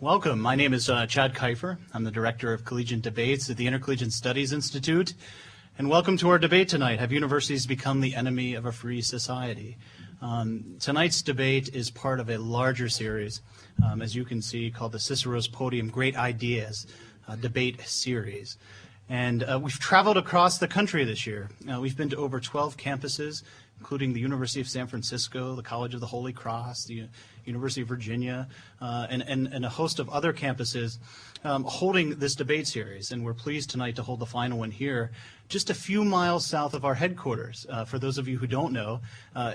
Welcome. My name is Chad Kiefer. I'm the Director of Collegiate Debates at the Intercollegiate Studies Institute. And welcome to our debate tonight, Have Universities Become the Enemy of a Free Society? Tonight's debate is part of a larger series, as you can see, called the Cicero's Podium Great Ideas Debate Series. And we've traveled across the country this year. We've been to over 12 campuses, including the University of San Francisco, the College of the Holy Cross, the University of Virginia, and a host of other campuses holding this debate series. And we're pleased tonight to hold the final one here, just a few miles south of our headquarters. For those of you who don't know,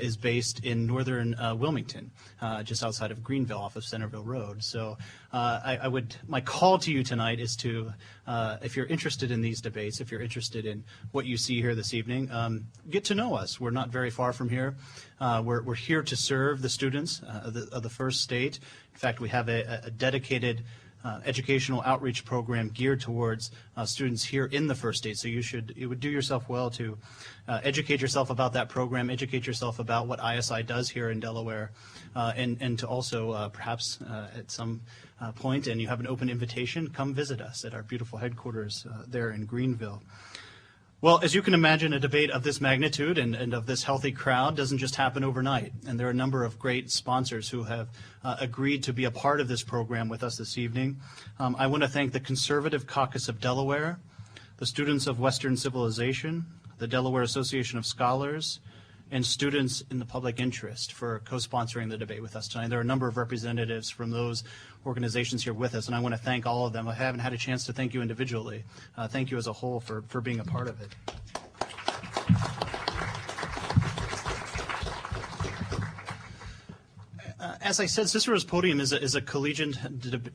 is based in northern Wilmington, just outside of Greenville off of Centerville Road. So my call to you tonight is to, if you're interested in these debates, if you're interested in what you see here this evening, get to know us. We're not very far from here. We're here to serve the students of the First State. In fact, we have a dedicated educational outreach program geared towards students here in the First State. So it would do yourself well to educate yourself about that program, educate yourself about what ISI does here in Delaware, and to also perhaps at some point, and you have an open invitation, come visit us at our beautiful headquarters there in Greenville. Well, as you can imagine, a debate of this magnitude and of this healthy crowd doesn't just happen overnight. And there are a number of great sponsors who have agreed to be a part of this program with us this evening. I want to thank the Conservative Caucus of Delaware, the Students of Western Civilization, the Delaware Association of Scholars, and Students in the Public Interest for co-sponsoring the debate with us tonight. There are a number of representatives from those organizations here with us, and I want to thank all of them. I haven't had a chance to thank you individually. Thank you as a whole for being a part of it. As I said, Cicero's Podium is a collegiate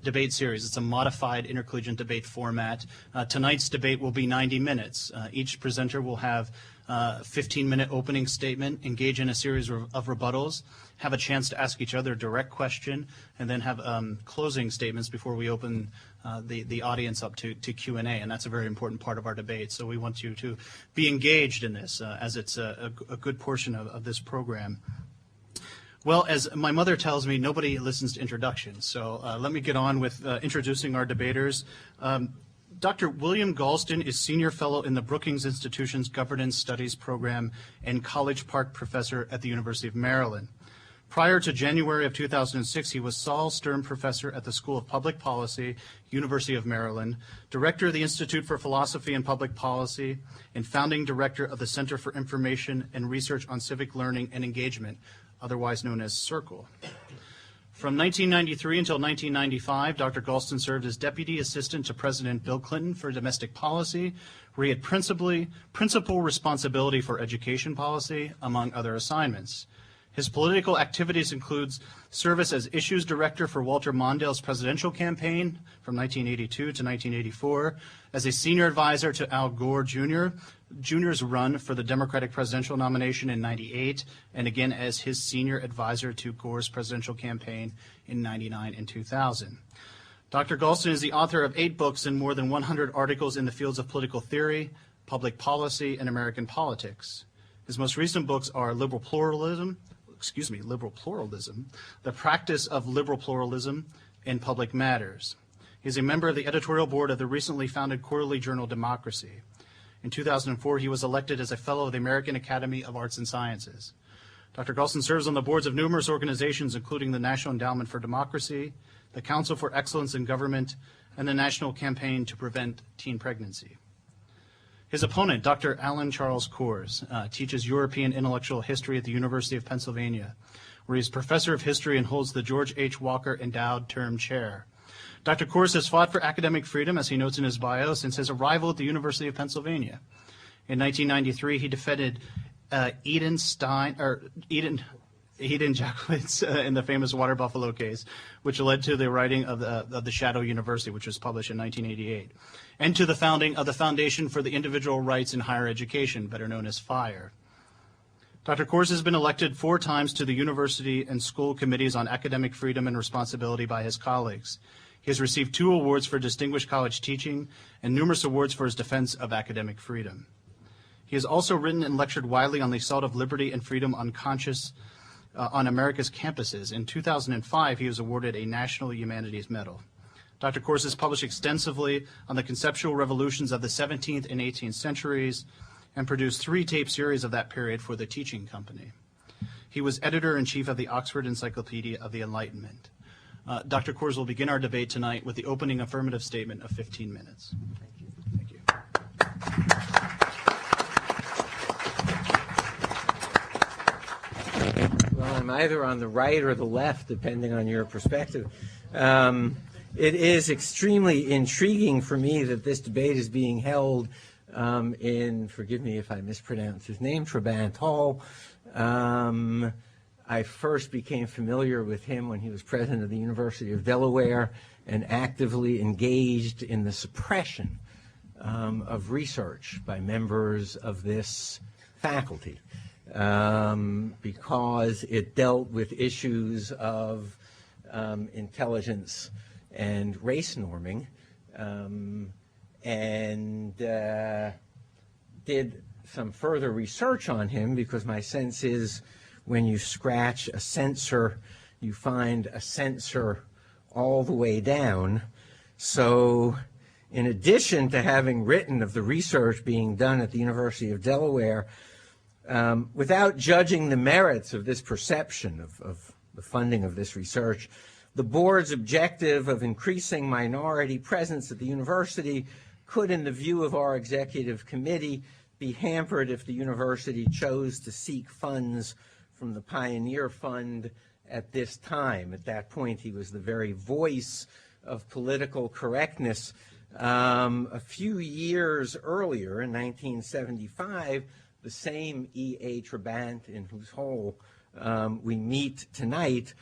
debate series. It's a modified intercollegiate debate format. Tonight's debate will be 90 minutes. Each presenter will have a 15-minute opening statement, engage in a series of rebuttals, have a chance to ask each other a direct question, and then have closing statements before we open the audience up to Q&A, and that's a very important part of our debate. So we want you to be engaged in this, as it's a good portion of this program. Well, as my mother tells me, nobody listens to introductions, so let me get on with introducing our debaters. Dr. William Galston is Senior Fellow in the Brookings Institution's Governance Studies Program and College Park Professor at the University of Maryland. Prior to January of 2006, he was Saul Stern Professor at the School of Public Policy, University of Maryland, Director of the Institute for Philosophy and Public Policy, and Founding Director of the Center for Information and Research on Civic Learning and Engagement, otherwise known as CIRCLE. From 1993 until 1995, Dr. Galston served as Deputy Assistant to President Bill Clinton for Domestic Policy, where he had principal responsibility for education policy, among other assignments. His political activities includes service as Issues Director for Walter Mondale's presidential campaign from 1982 to 1984, as a senior advisor to Al Gore Jr.'s run for the Democratic presidential nomination in 98, and again as his senior advisor to Gore's presidential campaign in 99 and 2000. Dr. Galston is the author of 8 books and more than 100 articles in the fields of political theory, public policy, and American politics. His most recent books are Liberal Pluralism, The Practice of Liberal Pluralism, and Public Matters. He is a member of the editorial board of the recently founded quarterly journal Democracy. In 2004, he was elected as a Fellow of the American Academy of Arts and Sciences. Dr. Galston serves on the boards of numerous organizations, including the National Endowment for Democracy, the Council for Excellence in Government, and the National Campaign to Prevent Teen Pregnancy. His opponent, Dr. Alan Charles Kors, teaches European intellectual history at the University of Pennsylvania, where he is professor of history and holds the George H. Walker Endowed Term Chair. Dr. Kors has fought for academic freedom, as he notes in his bio, since his arrival at the University of Pennsylvania. In 1993, he defended Eden Jackowitz in the famous Water Buffalo case, which led to the writing of the Shadow University, which was published in 1988, and to the founding of the Foundation for the Individual Rights in Higher Education, better known as FIRE. Dr. Kors has been elected 4 times to the university and school committees on academic freedom and responsibility by his colleagues. He has received 2 awards for distinguished college teaching and numerous awards for his defense of academic freedom. He has also written and lectured widely on the assault of liberty and freedom on America's campuses. In 2005, he was awarded a National Humanities Medal. Dr. Kors has published extensively on the conceptual revolutions of the 17th and 18th centuries and produced 3 tape series of that period for the Teaching Company. He was editor-in-chief of the Oxford Encyclopedia of the Enlightenment. Dr. Kors will begin our debate tonight with the opening affirmative statement of 15 minutes. Thank you. Thank you. Well, I'm either on the right or the left, depending on your perspective. It is extremely intriguing for me that this debate is being held in, forgive me if I mispronounce his name, Trabant Hall. I first became familiar with him when he was president of the University of Delaware and actively engaged in the suppression of research by members of this faculty because it dealt with issues of intelligence and race norming, and did some further research on him because my sense is when you scratch a censor, you find a censor all the way down. So in addition to having written of the research being done at the University of Delaware, without judging the merits of this perception of the funding of this research, the board's objective of increasing minority presence at the university could, in the view of our executive committee, be hampered if the university chose to seek funds from the Pioneer Fund at this time. At that point, he was the very voice of political correctness. A few years earlier, in 1975, the same E.A. Trabant, in whose hall we meet tonight,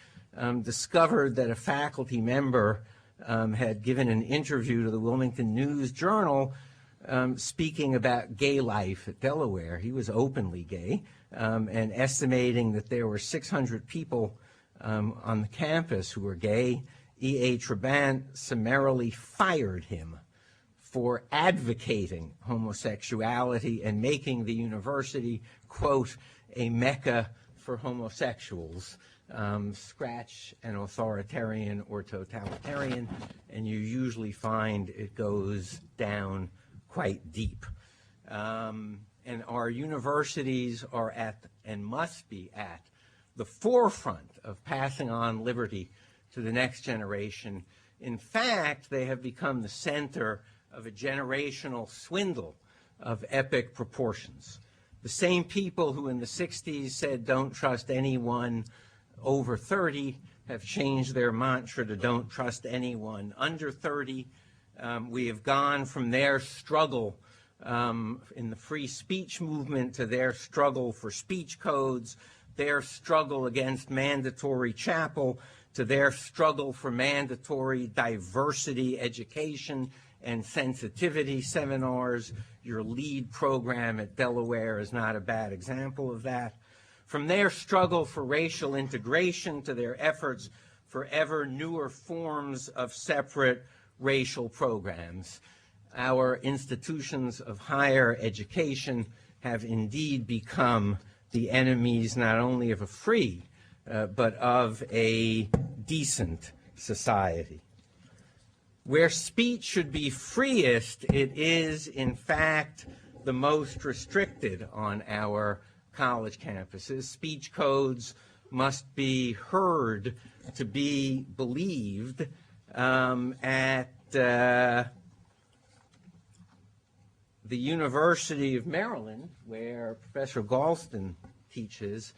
discovered that a faculty member had given an interview to the Wilmington News Journal speaking about gay life at Delaware. He was openly gay, and estimating that there were 600 people on the campus who were gay. E.A. Trabant summarily fired him for advocating homosexuality and making the university, quote, a mecca for homosexuals. Scratch an authoritarian or totalitarian, and you usually find it goes down quite deep. And our universities are at, and must be at, the forefront of passing on liberty to the next generation. In fact, they have become the center of a generational swindle of epic proportions. The same people who in the 60s said don't trust anyone over 30 have changed their mantra to don't trust anyone under 30. We have gone from their struggle in the free speech movement to their struggle for speech codes, their struggle against mandatory chapel, to their struggle for mandatory diversity education and sensitivity seminars. Your lead program at Delaware is not a bad example of that. From their struggle for racial integration to their efforts for ever newer forms of separate racial programs. Our institutions of higher education have indeed become the enemies not only of a free, but of a decent society. Where speech should be freest, it is, in fact, the most restricted on our college campuses. Speech codes must be heard to be believed. At the University of Maryland, where Professor Galston teaches,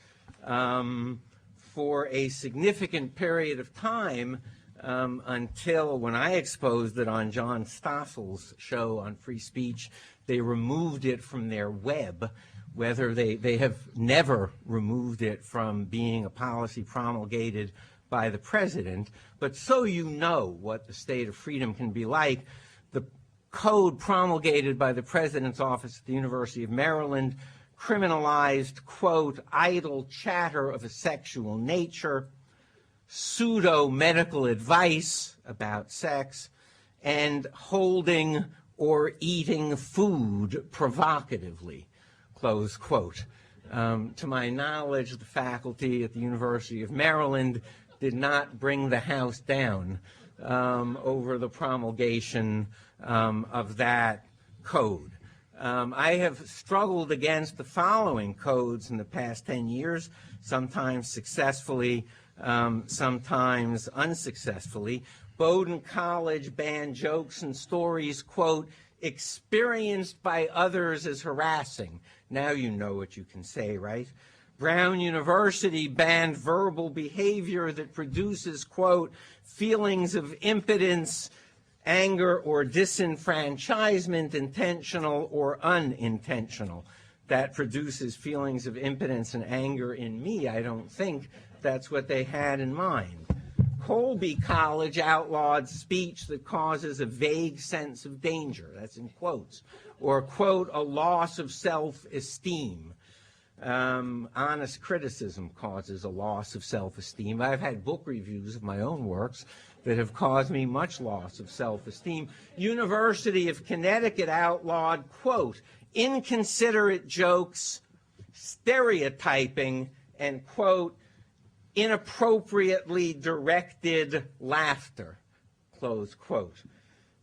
for a significant period of time, until when I exposed it on John Stossel's show on free speech, they removed it from their web. Whether they have never removed it from being a policy promulgated by the president. But so you know what the state of freedom can be like, the code promulgated by the president's office at the University of Maryland criminalized, quote, idle chatter of a sexual nature, pseudo-medical advice about sex, and holding or eating food provocatively, close quote. To my knowledge, the faculty at the University of Maryland did not bring the house down over the promulgation of that code. I have struggled against the following codes in the past 10 years, sometimes successfully, sometimes unsuccessfully. Bowdoin College banned jokes and stories, quote, experienced by others as harassing. Now you know what you can say, right? Brown University banned verbal behavior that produces, quote, feelings of impotence, anger, or disenfranchisement, intentional or unintentional. That produces feelings of impotence and anger in me. I don't think that's what they had in mind. Colby College outlawed speech that causes a vague sense of danger, that's in quotes, or, quote, a loss of self-esteem. Honest criticism causes a loss of self-esteem. I've had book reviews of my own works that have caused me much loss of self-esteem. University of Connecticut outlawed, quote, inconsiderate jokes, stereotyping, and, quote, inappropriately directed laughter, close quote.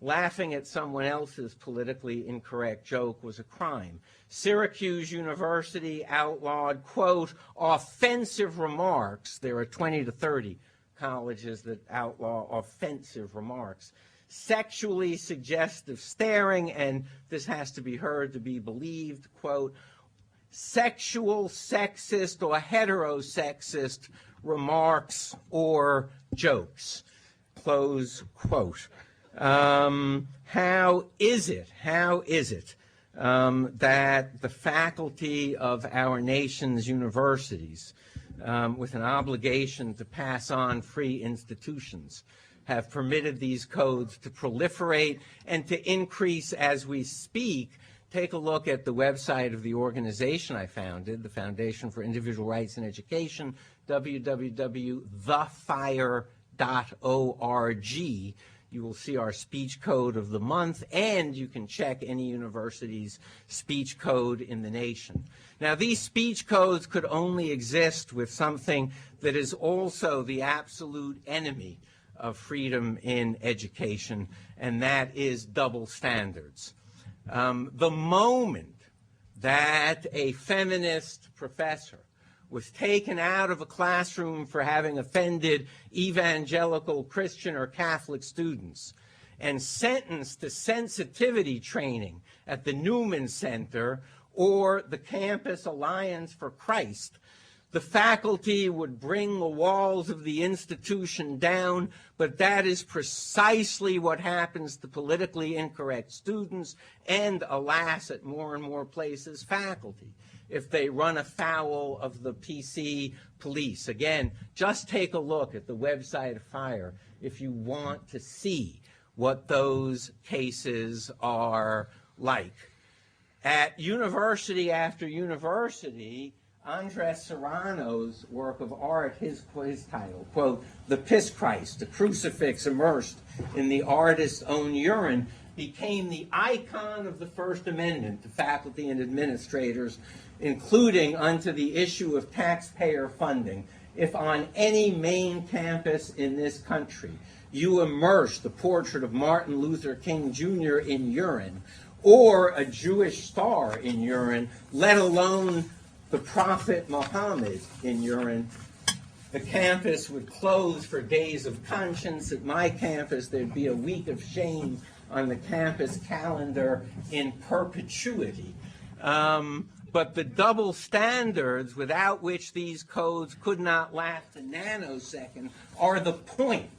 Laughing at someone else's politically incorrect joke was a crime. Syracuse University outlawed, quote, offensive remarks. There are 20 to 30 colleges that outlaw offensive remarks. Sexually suggestive staring, and this has to be heard to be believed, quote, sexual, sexist, or heterosexist remarks or jokes, close quote. How is it that the faculty of our nation's universities, with an obligation to pass on free institutions, have permitted these codes to proliferate and to increase as we speak? Take a look at the website of the organization I founded, the Foundation for Individual Rights in Education, www.thefire.org. You will see our speech code of the month, and you can check any university's speech code in the nation. Now, these speech codes could only exist with something that is also the absolute enemy of freedom in education, and that is double standards. The moment that a feminist professor was taken out of a classroom for having offended evangelical Christian or Catholic students and sentenced to sensitivity training at the Newman Center or the Campus Alliance for Christ, the faculty would bring the walls of the institution down, but that is precisely what happens to politically incorrect students and, alas, at more and more places, faculty, if they run afoul of the PC police. Again, just take a look at the website of FIRE if you want to see what those cases are like. At university after university, Andres Serrano's work of art, his title, quote, The Piss Christ, a crucifix immersed in the artist's own urine, became the icon of the First Amendment to faculty and administrators, including unto the issue of taxpayer funding. If on any main campus in this country you immerse the portrait of Martin Luther King Jr. in urine, or a Jewish star in urine, let alone the Prophet Muhammad in urine, the campus would close for days of conscience. At my campus, there'd be a week of shame on the campus calendar in perpetuity. But the double standards without which these codes could not last a nanosecond are the point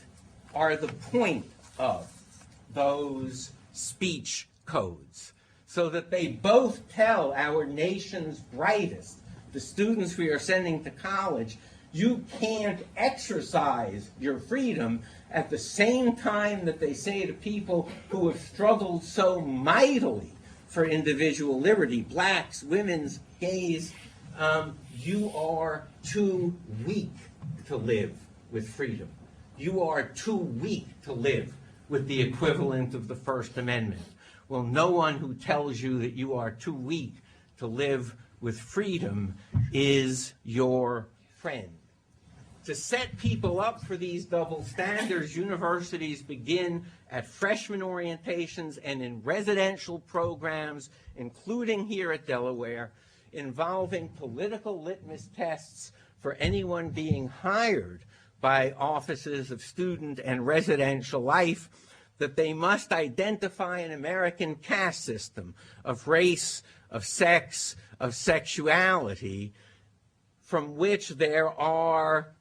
of those speech codes, so that they both tell our nation's brightest, the students we are sending to college, you can't exercise your freedom, at the same time that they say to people who have struggled so mightily for individual liberty, blacks, women's, gays, you are too weak to live with freedom. You are too weak to live with the equivalent of the First Amendment. Well, no one who tells you that you are too weak to live with freedom is your friend. To set people up for these double standards, universities begin at freshman orientations and in residential programs, including here at Delaware, involving political litmus tests for anyone being hired by offices of student and residential life, that they must identify an American caste system of race, of sex, of sexuality, from which there are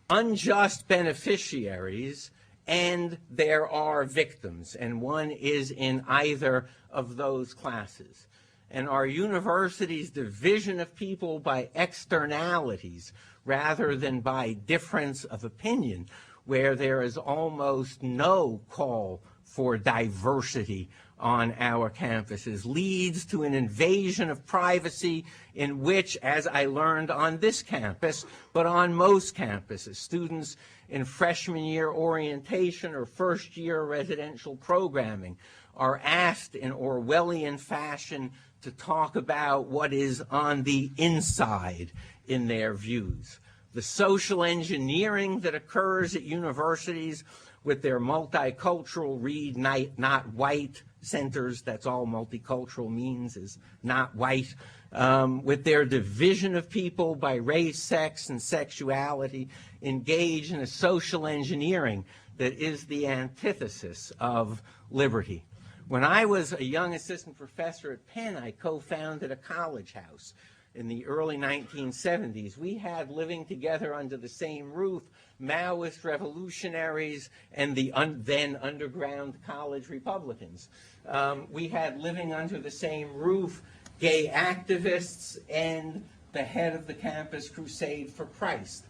unjust beneficiaries and there are victims, and one is in either of those classes. And our university's division of people by externalities rather than by difference of opinion, where there is almost no call for diversity on our campuses, leads to an invasion of privacy in which, as I learned on this campus, but on most campuses, students in freshman year orientation or first year residential programming are asked in Orwellian fashion to talk about what is on the inside in their views. The social engineering that occurs at universities with their multicultural read not white centers, that's all multicultural means, is not white, with their division of people by race, sex, and sexuality, engage in a social engineering that is the antithesis of liberty. When I was a young assistant professor at Penn, I co-founded a college house in the early 1970s. We had living together under the same roof Maoist revolutionaries and the then underground college Republicans. We had living under the same roof gay activists and the head of the Campus Crusade for Christ.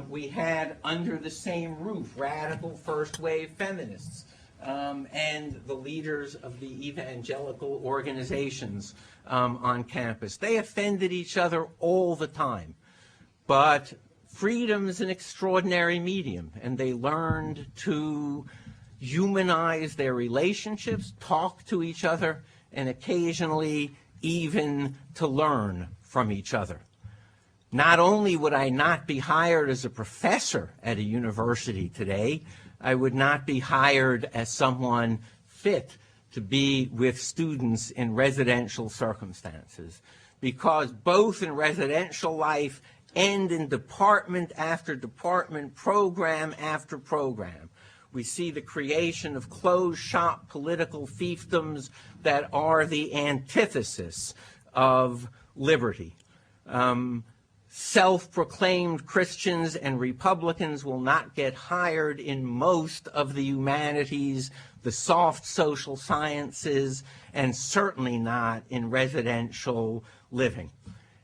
We had under the same roof radical first-wave feminists and the leaders of the evangelical organizations on campus. They offended each other all the time, but freedom is an extraordinary medium, and they learned to humanize their relationships, talk to each other, and occasionally even to learn from each other. Not only would I not be hired as a professor at a university today, I would not be hired as someone fit to be with students in residential circumstances, because both in residential life and in department after department, program after program, we see the creation of closed-shop political fiefdoms that are the antithesis of liberty. Self-proclaimed Christians and Republicans will not get hired in most of the humanities, the soft social sciences, and certainly not in residential living.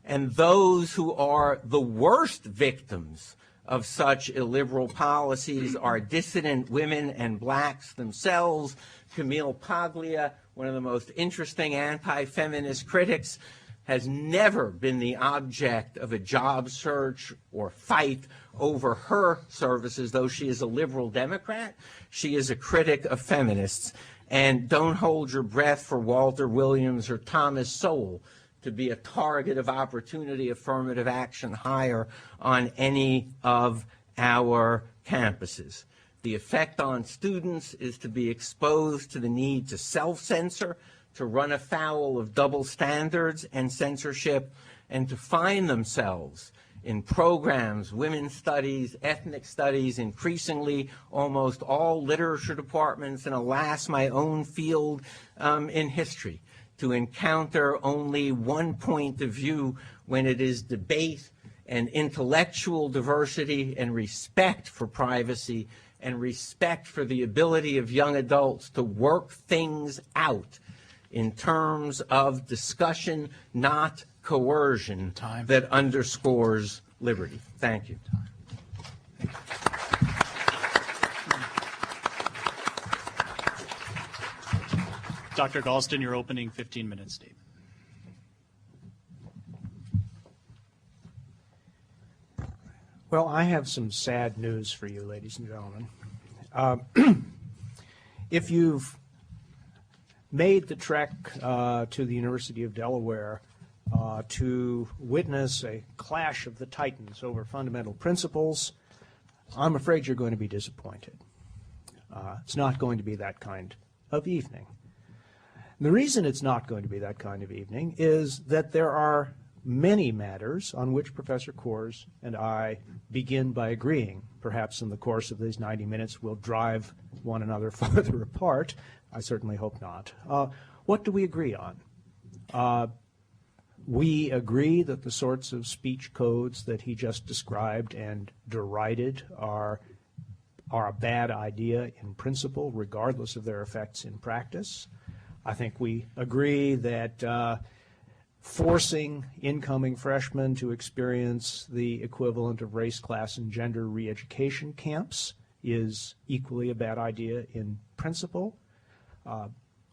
And those who are the worst victims of such illiberal policies are dissident women and blacks themselves. Camille Paglia, one of the most interesting anti-feminist critics, has never been the object of a job search or fight over her services, though she is a liberal Democrat. She is a critic of feminists. And don't hold your breath for Walter Williams or Thomas Sowell to be a target of opportunity affirmative action hire on any of our campuses. The effect on students is to be exposed to the need to self-censor, to run afoul of double standards and censorship, and to find themselves in programs, women's studies, ethnic studies, increasingly almost all literature departments, and alas, my own field in history, to encounter only one point of view when it is debate and intellectual diversity and respect for privacy and respect for the ability of young adults to work things out in terms of discussion, not coercion, that underscores liberty. Thank you. Dr. Galston, your opening 15-minute statement. Well, I have some sad news for you, ladies and gentlemen. If you've made the trek to the University of Delaware to witness a clash of the titans over fundamental principles, I'm afraid you're going to be disappointed. It's not going to be that kind of evening. The reason it's not going to be that kind of evening is that there are many matters on which Professor Coors and I begin by agreeing. Perhaps in the course of these 90 minutes we'll drive one another farther apart. I certainly hope not. What do we agree on? We agree that the sorts of speech codes that he just described and derided are a bad idea in principle, regardless of their effects in practice. I think we agree that forcing incoming freshmen to experience the equivalent of race, class, and gender re-education camps is equally a bad idea in principle.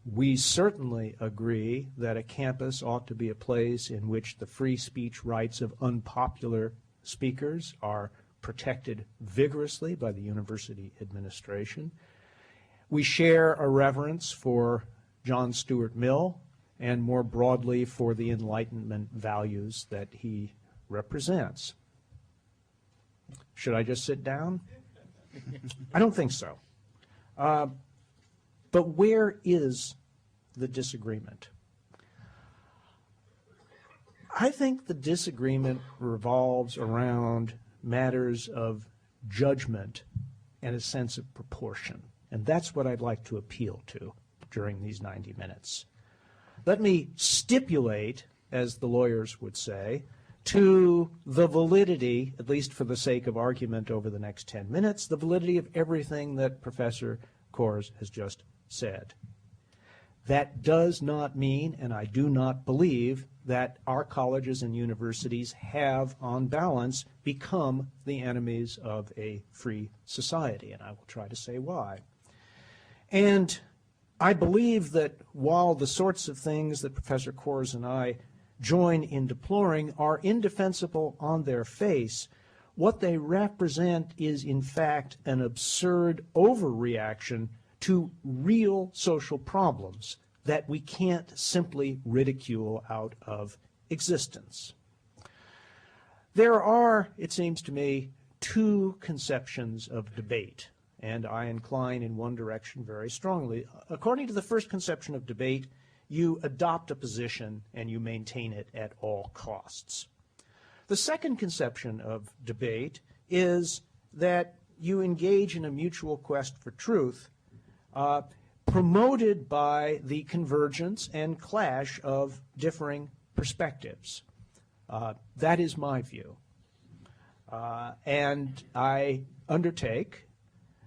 We certainly agree that a campus ought to be a place in which the free speech rights of unpopular speakers are protected vigorously by the university administration. We share a reverence for John Stuart Mill and more broadly for the Enlightenment values that he represents. Should I just sit down? I don't think so. But where is the disagreement? I think the disagreement revolves around matters of judgment and a sense of proportion. And that's what I'd like to appeal to during these 90 minutes. Let me stipulate, as the lawyers would say, to the validity, at least for the sake of argument over the next 10 minutes, the validity of everything that Professor Coors has just said. That does not mean, and I do not believe, that our colleges and universities have, on balance, become the enemies of a free society, and I will try to say why. And I believe that while the sorts of things that Professor Coors and I join in deploring are indefensible on their face, what they represent is, in fact, an absurd overreaction to real social problems that we can't simply ridicule out of existence. There are, it seems to me, two conceptions of debate, and I incline in one direction very strongly. According to the first conception of debate, you adopt a position and you maintain it at all costs. The second conception of debate is that you engage in a mutual quest for truth, promoted by the convergence and clash of differing perspectives. That is my view. And I undertake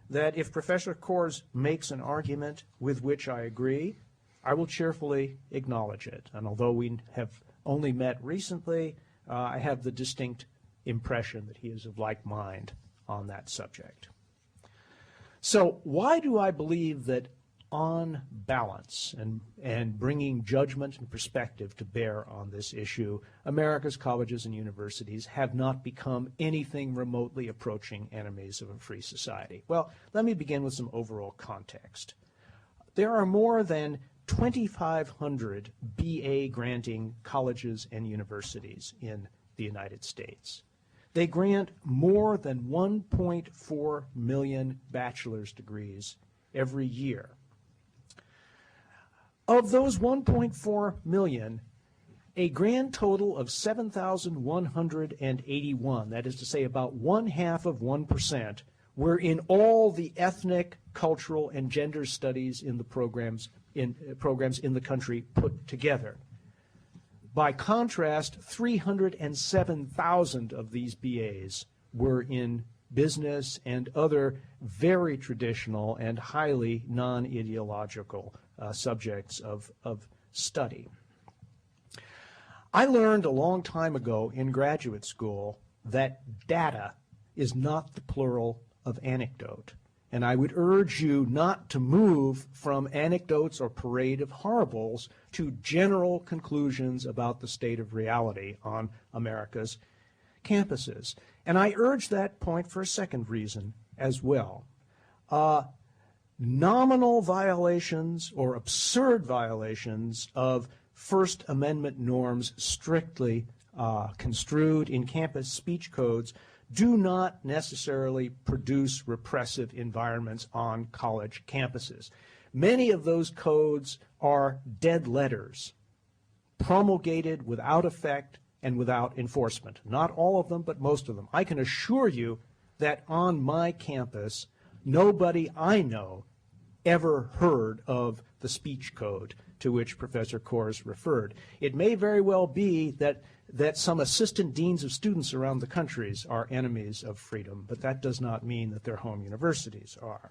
that if Professor Coors makes an argument with which I agree, I will cheerfully acknowledge it. And although we have only met recently, I have the distinct impression that he is of like mind on that subject. So why do I believe that on balance and bringing judgment and perspective to bear on this issue, America's colleges and universities have not become anything remotely approaching enemies of a free society? Well, let me begin with some overall context. There are more than 2,500 BA granting colleges and universities in the United States. They grant more than 1.4 million bachelor's degrees every year. Of those 1.4 million, a grand total of 7,181, that is to say about 0.5%, were in all the ethnic, cultural, and gender studies in the programs in the country put together. By contrast, 307,000 of these BAs were in business and other very traditional and highly non-ideological subjects of study. I learned a long time ago in graduate school that data is not the plural of anecdote. And I would urge you not to move from anecdotes or parade of horribles to general conclusions about the state of reality on America's campuses. And I urge that point for a second reason as well. Nominal violations or absurd violations of First Amendment norms strictly construed in campus speech codes do not necessarily produce repressive environments on college campuses. Many of those codes are dead letters, promulgated without effect and without enforcement. Not all of them, but most of them. I can assure you that on my campus, nobody I know ever heard of the speech code to which Professor Kors referred. It may very well be that some assistant deans of students around the countries are enemies of freedom, but that does not mean that their home universities are.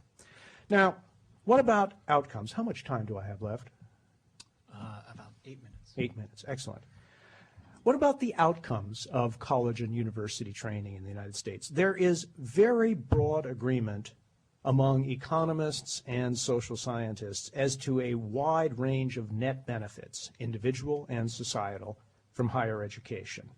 Now, what about outcomes? How much time do I have left? About 8 minutes. 8 minutes, excellent. What about the outcomes of college and university training in the United States? There is very broad agreement among economists and social scientists as to a wide range of net benefits, individual and societal, from higher education.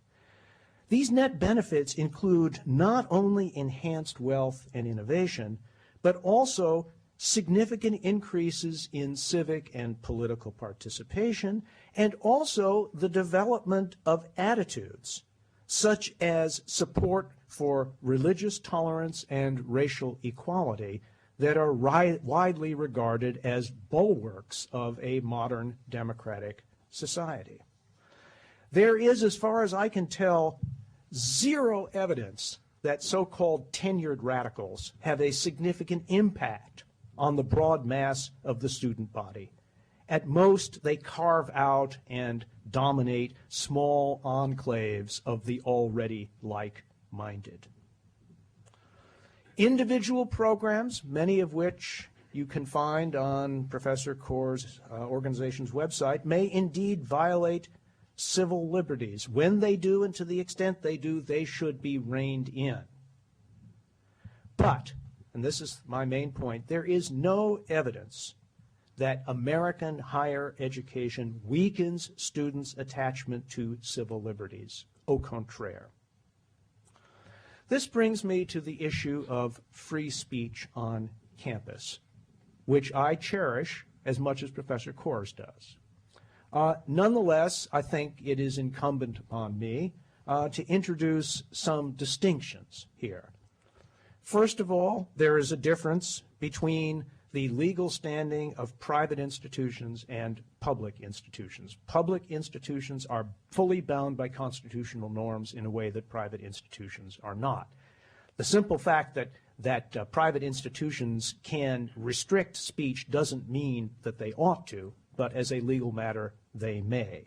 These net benefits include not only enhanced wealth and innovation, but also significant increases in civic and political participation, and also the development of attitudes such as support for religious tolerance and racial equality that are widely regarded as bulwarks of a modern democratic society. There is, as far as I can tell, zero evidence that so-called tenured radicals have a significant impact on the broad mass of the student body. At most, they carve out and dominate small enclaves of the already like-minded. Individual programs, many of which you can find on Professor Kors' organization's website, may indeed violate civil liberties. When they do, and to the extent they do, they should be reined in. But, and this is my main point, there is no evidence that American higher education weakens students' attachment to civil liberties. Au contraire. This brings me to the issue of free speech on campus, which I cherish as much as Professor Kors does. Nonetheless, I think it is incumbent upon me to introduce some distinctions here. First of all, there is a difference between the legal standing of private institutions and public institutions. Public institutions are fully bound by constitutional norms in a way that private institutions are not. The simple fact that private institutions can restrict speech doesn't mean that they ought to, but as a legal matter, they may.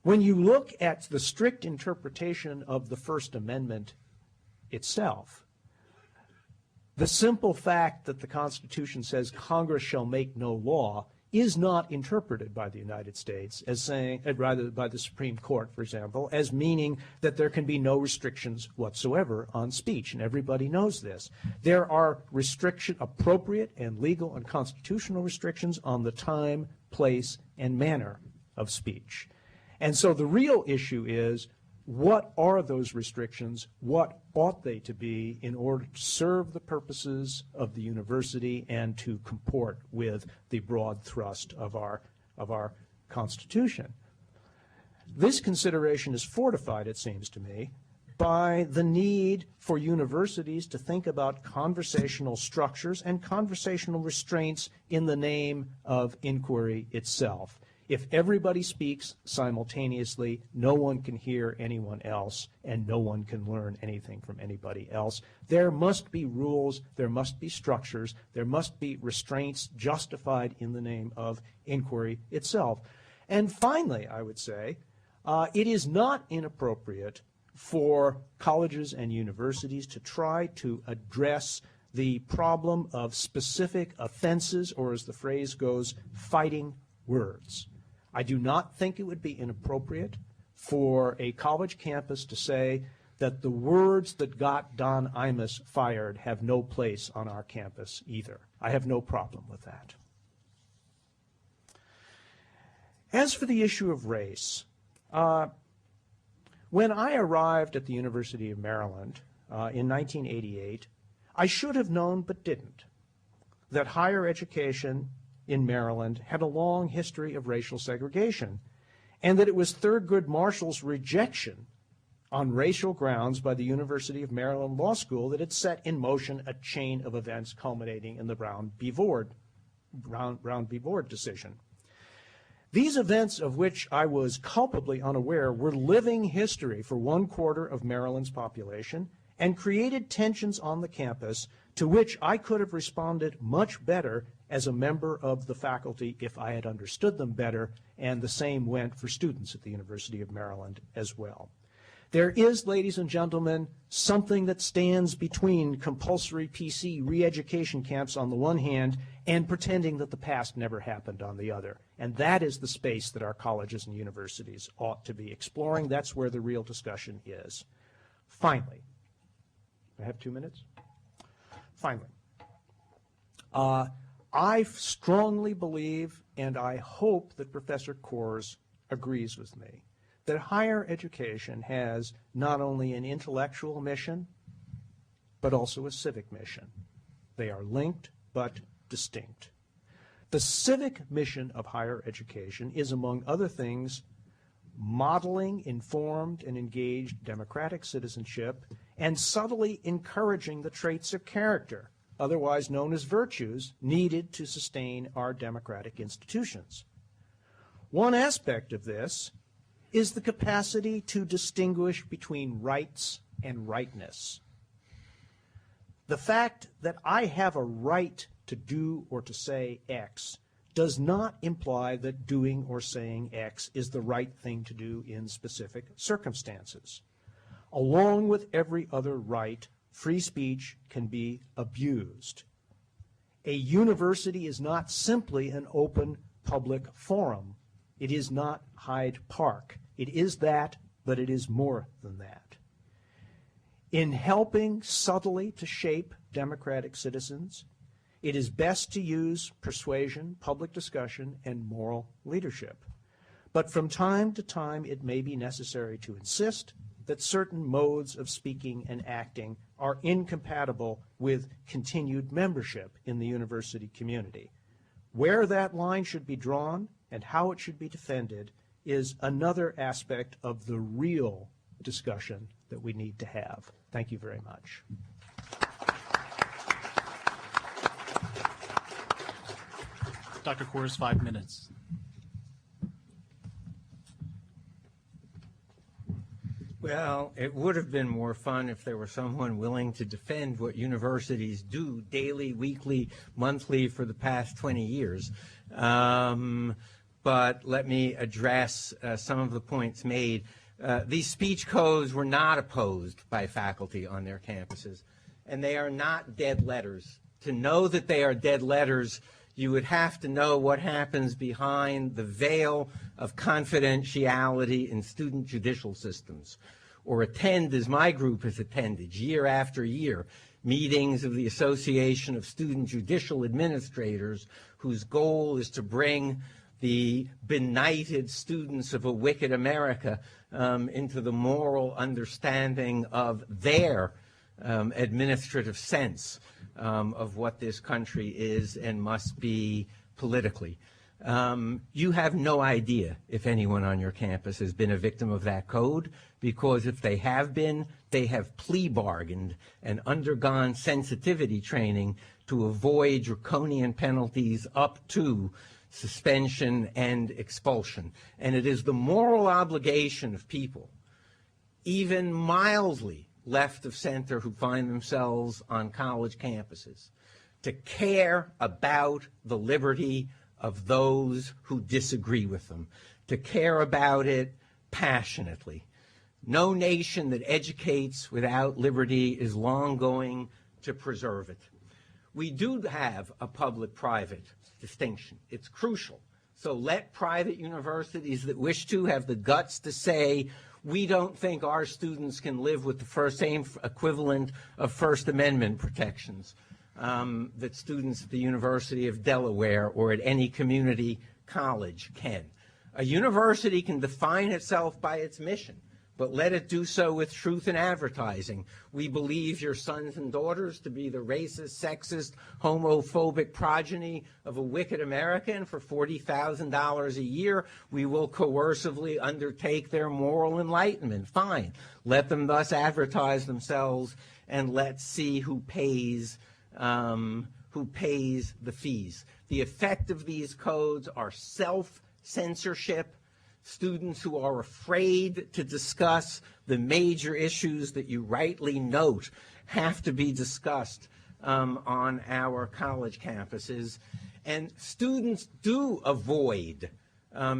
When you look at the strict interpretation of the First Amendment itself, the simple fact that the Constitution says Congress shall make no law is not interpreted by the United States as saying, rather by the Supreme Court, for example, as meaning that there can be no restrictions whatsoever on speech, and everybody knows this. There are appropriate and legal and constitutional restrictions on the time, place, and manner of speech. And so the real issue is, what are those restrictions? What ought they to be in order to serve the purposes of the university and to comport with the broad thrust of our Constitution? This consideration is fortified, it seems to me, by the need for universities to think about conversational structures and conversational restraints in the name of inquiry itself. If everybody speaks simultaneously, no one can hear anyone else, and no one can learn anything from anybody else. There must be rules, there must be structures, there must be restraints justified in the name of inquiry itself. And finally, I would say, it is not inappropriate for colleges and universities to try to address the problem of specific offenses, or as the phrase goes, fighting words. I do not think it would be inappropriate for a college campus to say that the words that got Don Imus fired have no place on our campus either. I have no problem with that. As for the issue of race, when I arrived at the University of Maryland in 1988, I should have known but didn't that higher education in Maryland had a long history of racial segregation, and that it was Thurgood Marshall's rejection on racial grounds by the University of Maryland Law School that had set in motion a chain of events culminating in the Brown v. Board decision. These events, of which I was culpably unaware, were living history for 1/4 of Maryland's population and created tensions on the campus to which I could have responded much better as a member of the faculty if I had understood them better, and the same went for students at the University of Maryland as well. There is, ladies and gentlemen, something that stands between compulsory PC re-education camps on the one hand and pretending that the past never happened on the other. And that is the space that our colleges and universities ought to be exploring. That's where the real discussion is. Finally, I have 2 minutes? Finally, I strongly believe, and I hope that Professor Kors agrees with me, that higher education has not only an intellectual mission, but also a civic mission. They are linked but distinct. The civic mission of higher education is, among other things, modeling informed and engaged democratic citizenship and subtly encouraging the traits of character, otherwise known as virtues, needed to sustain our democratic institutions. One aspect of this is the capacity to distinguish between rights and rightness. The fact that I have a right to do or to say X does not imply that doing or saying X is the right thing to do in specific circumstances. Along with every other right, free speech can be abused. A university is not simply an open public forum. It is not Hyde Park. It is that, but it is more than that. In helping subtly to shape democratic citizens, it is best to use persuasion, public discussion, and moral leadership. But from time to time, it may be necessary to insist that certain modes of speaking and acting are incompatible with continued membership in the university community. Where that line should be drawn and how it should be defended is another aspect of the real discussion that we need to have. Thank you very much. Dr. Kors, 5 minutes. Well, it would have been more fun if there were someone willing to defend what universities do daily, weekly, monthly for the past 20 years. But let me address some of the points made. These speech codes were not opposed by faculty on their campuses, and they are not dead letters. To know that they are dead letters, you would have to know what happens behind the veil of confidentiality in student judicial systems, or attend, as my group has attended year after year, meetings of the Association of Student Judicial Administrators, whose goal is to bring the benighted students of a wicked America into the moral understanding of their administrative sense of what this country is and must be politically. You have no idea if anyone on your campus has been a victim of that code, because if they have been, they have plea bargained and undergone sensitivity training to avoid draconian penalties up to suspension and expulsion. And it is the moral obligation of people, even mildly left of center, who find themselves on college campuses, to care about the liberty of those who disagree with them, to care about it passionately. No nation that educates without liberty is long going to preserve it. We do have a public-private distinction. It's crucial. So let private universities that wish to have the guts to say, we don't think our students can live with the same equivalent of First Amendment protections that students at the University of Delaware or at any community college can. A university can define itself by its mission, but let it do so with truth in advertising. We believe your sons and daughters to be the racist, sexist, homophobic progeny of a wicked American. For $40,000 a year, we will coercively undertake their moral enlightenment. Fine. Let them thus advertise themselves, and let's see who pays the fees. The effect of these codes are self-censorship. Students who are afraid to discuss the major issues that you rightly note have to be discussed on our college campuses. And students do avoid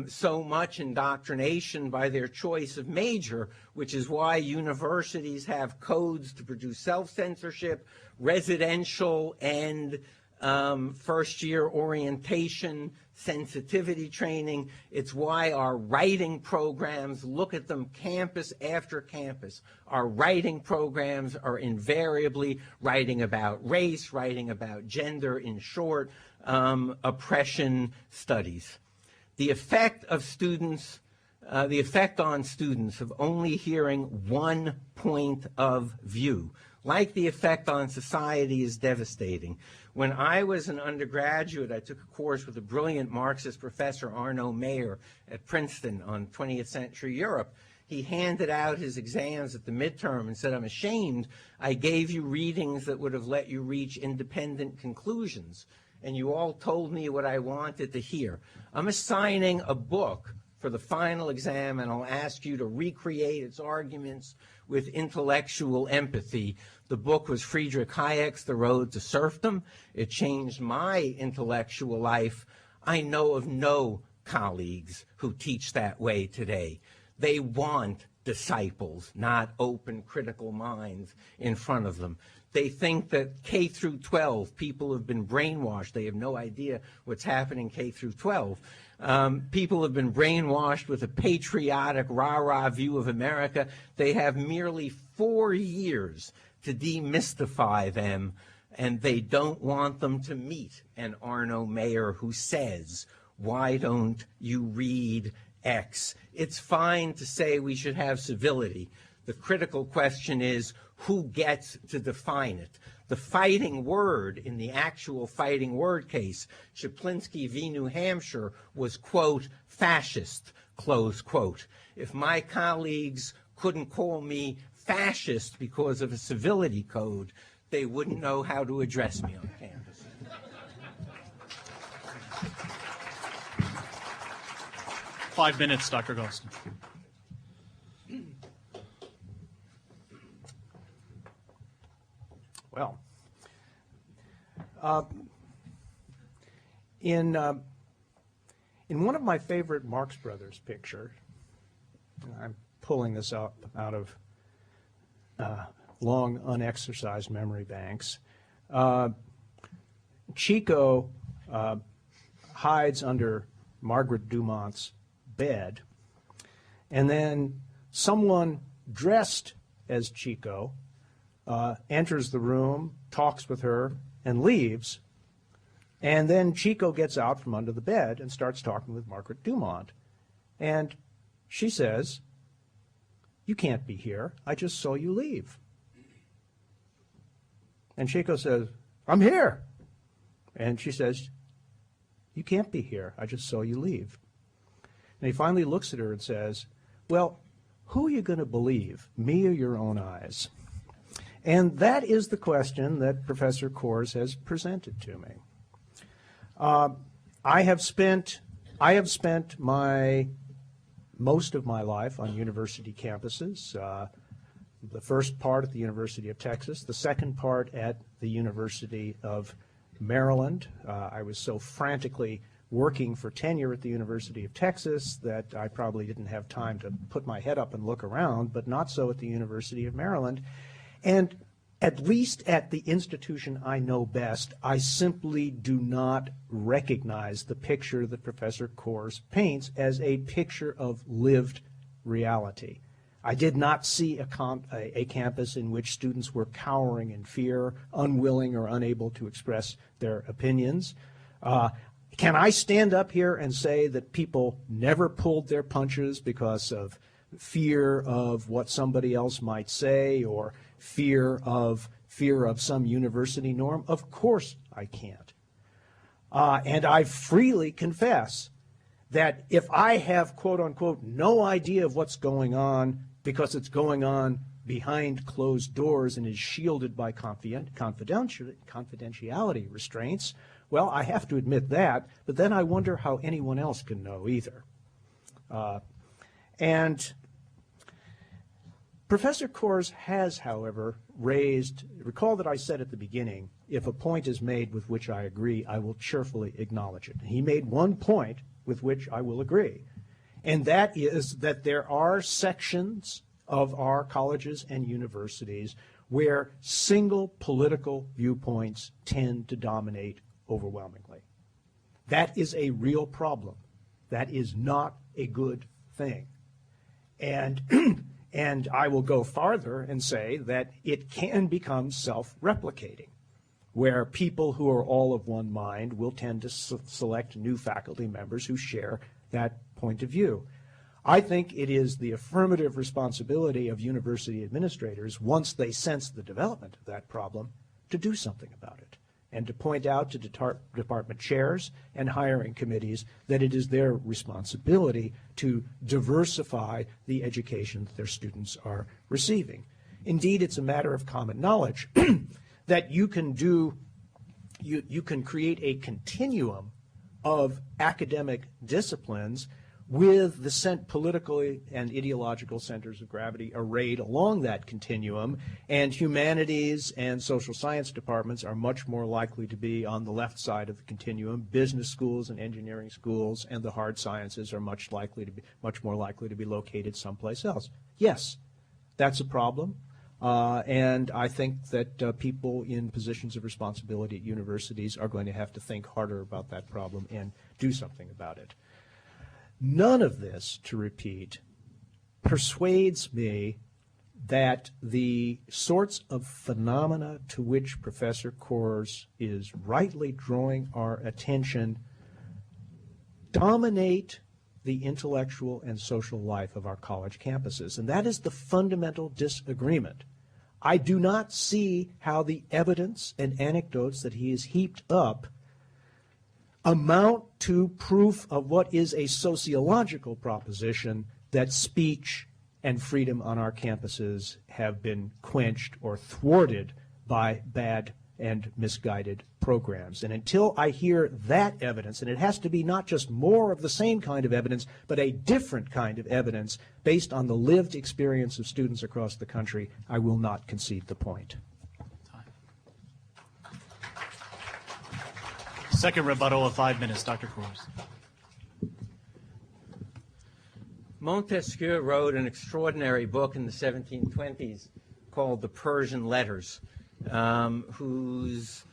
so much indoctrination by their choice of major, which is why universities have codes to produce self-censorship, residential and first-year orientation, sensitivity training. It's why our writing programs, look at them campus after campus. Our writing programs are invariably writing about race, writing about gender, in short, oppression studies. The effect on students of only hearing one point of view, like the effect on society, is devastating. When I was an undergraduate, I took a course with a brilliant Marxist professor, Arno Mayer, at Princeton on 20th century Europe. He handed out his exams at the midterm and said, "I'm ashamed I gave you readings that would have let you reach independent conclusions, and you all told me what I wanted to hear. I'm assigning a book for the final exam, and I'll ask you to recreate its arguments with intellectual empathy." The book was Friedrich Hayek's The Road to Serfdom. It changed my intellectual life. I know of no colleagues who teach that way today. They want disciples, not open, critical minds in front of them. They think that K through 12, people have been brainwashed. They have no idea what's happening K through 12. People have been brainwashed with a patriotic, rah-rah view of America. They have merely 4 years to demystify them, and they don't want them to meet an Arno Mayer who says, "Why don't you read X?" It's fine to say we should have civility. The critical question is, who gets to define it? The fighting word in the actual fighting word case, Chaplinsky v. New Hampshire, was, quote, fascist, close quote. If my colleagues couldn't call me fascist because of a civility code, they wouldn't know how to address me on campus. Five minutes, Dr. Galston. Well, in one of my favorite Marx Brothers pictures, I'm pulling this up out of long unexercised memory banks, Chico hides under Margaret Dumont's bed, and then someone dressed as Chico enters the room, talks with her, and leaves. And then Chico gets out from under the bed and starts talking with Margaret Dumont. And she says, "You can't be here. I just saw you leave." And Chico says, "I'm here." And she says, "You can't be here. I just saw you leave." And he finally looks at her and says, "Well, who are you going to believe, me or your own eyes?" And that is the question that Professor Kors has presented to me. I have spent most of my life on university campuses. The first part at the University of Texas, the second part at the University of Maryland. I was so frantically working for tenure at the University of Texas that I probably didn't have time to put my head up and look around, but not so at the University of Maryland. And at least at the institution I know best, I simply do not recognize the picture that Professor Kors paints as a picture of lived reality. I did not see a campus in which students were cowering in fear, unwilling or unable to express their opinions. Can I stand up here and say that people never pulled their punches because of fear of what somebody else might say or fear of some university norm? Of course I can't. And I freely confess that if I have, quote unquote, no idea of what's going on because it's going on behind closed doors and is shielded by confidentiality restraints, well, I have to admit that, but then I wonder how anyone else can know either. And Professor Kors has, however, recall that I said at the beginning, if a point is made with which I agree, I will cheerfully acknowledge it. He made one point with which I will agree, and that is that there are sections of our colleges and universities where single political viewpoints tend to dominate overwhelmingly. That is a real problem. That is not a good thing. And and I will go farther and say that it can become self-replicating, where people who are all of one mind will tend to select new faculty members who share that point of view. I think it is the affirmative responsibility of university administrators, once they sense the development of that problem, to do something about it and to point out to department chairs and hiring committees that it is their responsibility to diversify the education that their students are receiving. Indeed, it's a matter of common knowledge that you can create a continuum of academic disciplines with the political and ideological centers of gravity arrayed along that continuum, and humanities and social science departments are much more likely to be on the left side of the continuum. Business schools and engineering schools and the hard sciences are much more likely to be located someplace else. Yes, that's a problem, and I think that people in positions of responsibility at universities are going to have to think harder about that problem and do something about it. None of this, to repeat, persuades me that the sorts of phenomena to which Professor Kors is rightly drawing our attention dominate the intellectual and social life of our college campuses. And that is the fundamental disagreement. I do not see how the evidence and anecdotes that he has heaped up amount to proof of what is a sociological proposition that speech and freedom on our campuses have been quenched or thwarted by bad and misguided programs. And until I hear that evidence, and it has to be not just more of the same kind of evidence, but a different kind of evidence based on the lived experience of students across the country, I will not concede the point. Second rebuttal of 5 minutes, Dr. Kors. Montesquieu wrote an extraordinary book in the 1720s called The Persian Letters, whose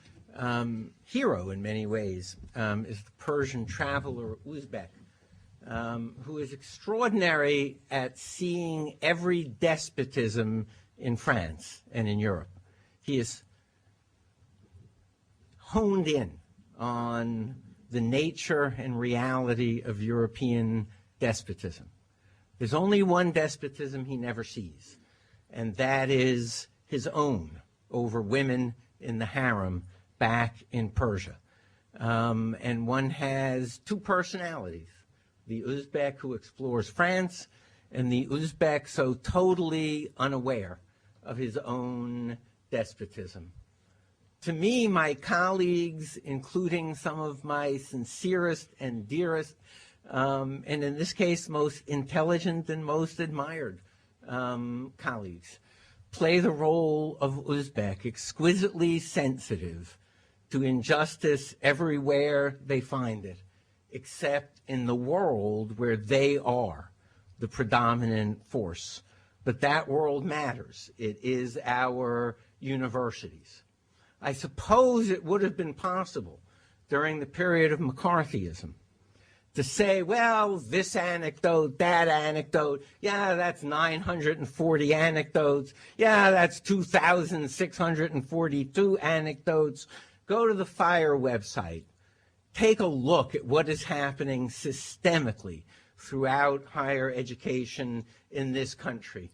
hero in many ways is the Persian traveler Uzbek, who is extraordinary at seeing every despotism in France and in Europe. He is honed in on the nature and reality of European despotism. There's only one despotism he never sees, and that is his own over women in the harem back in Persia. And one has two personalities, the Uzbek who explores France and the Uzbek so totally unaware of his own despotism. To me, my colleagues, including some of my sincerest and dearest, and in this case, most intelligent and most admired colleagues, play the role of Uzbek, exquisitely sensitive to injustice everywhere they find it, except in the world where they are the predominant force. But that world matters. It is our universities. I suppose it would have been possible during the period of McCarthyism to say, well, this anecdote, that anecdote, yeah, that's 940 anecdotes, yeah, that's 2,642 anecdotes. Go to the FIRE website. Take a look at what is happening systemically throughout higher education in this country.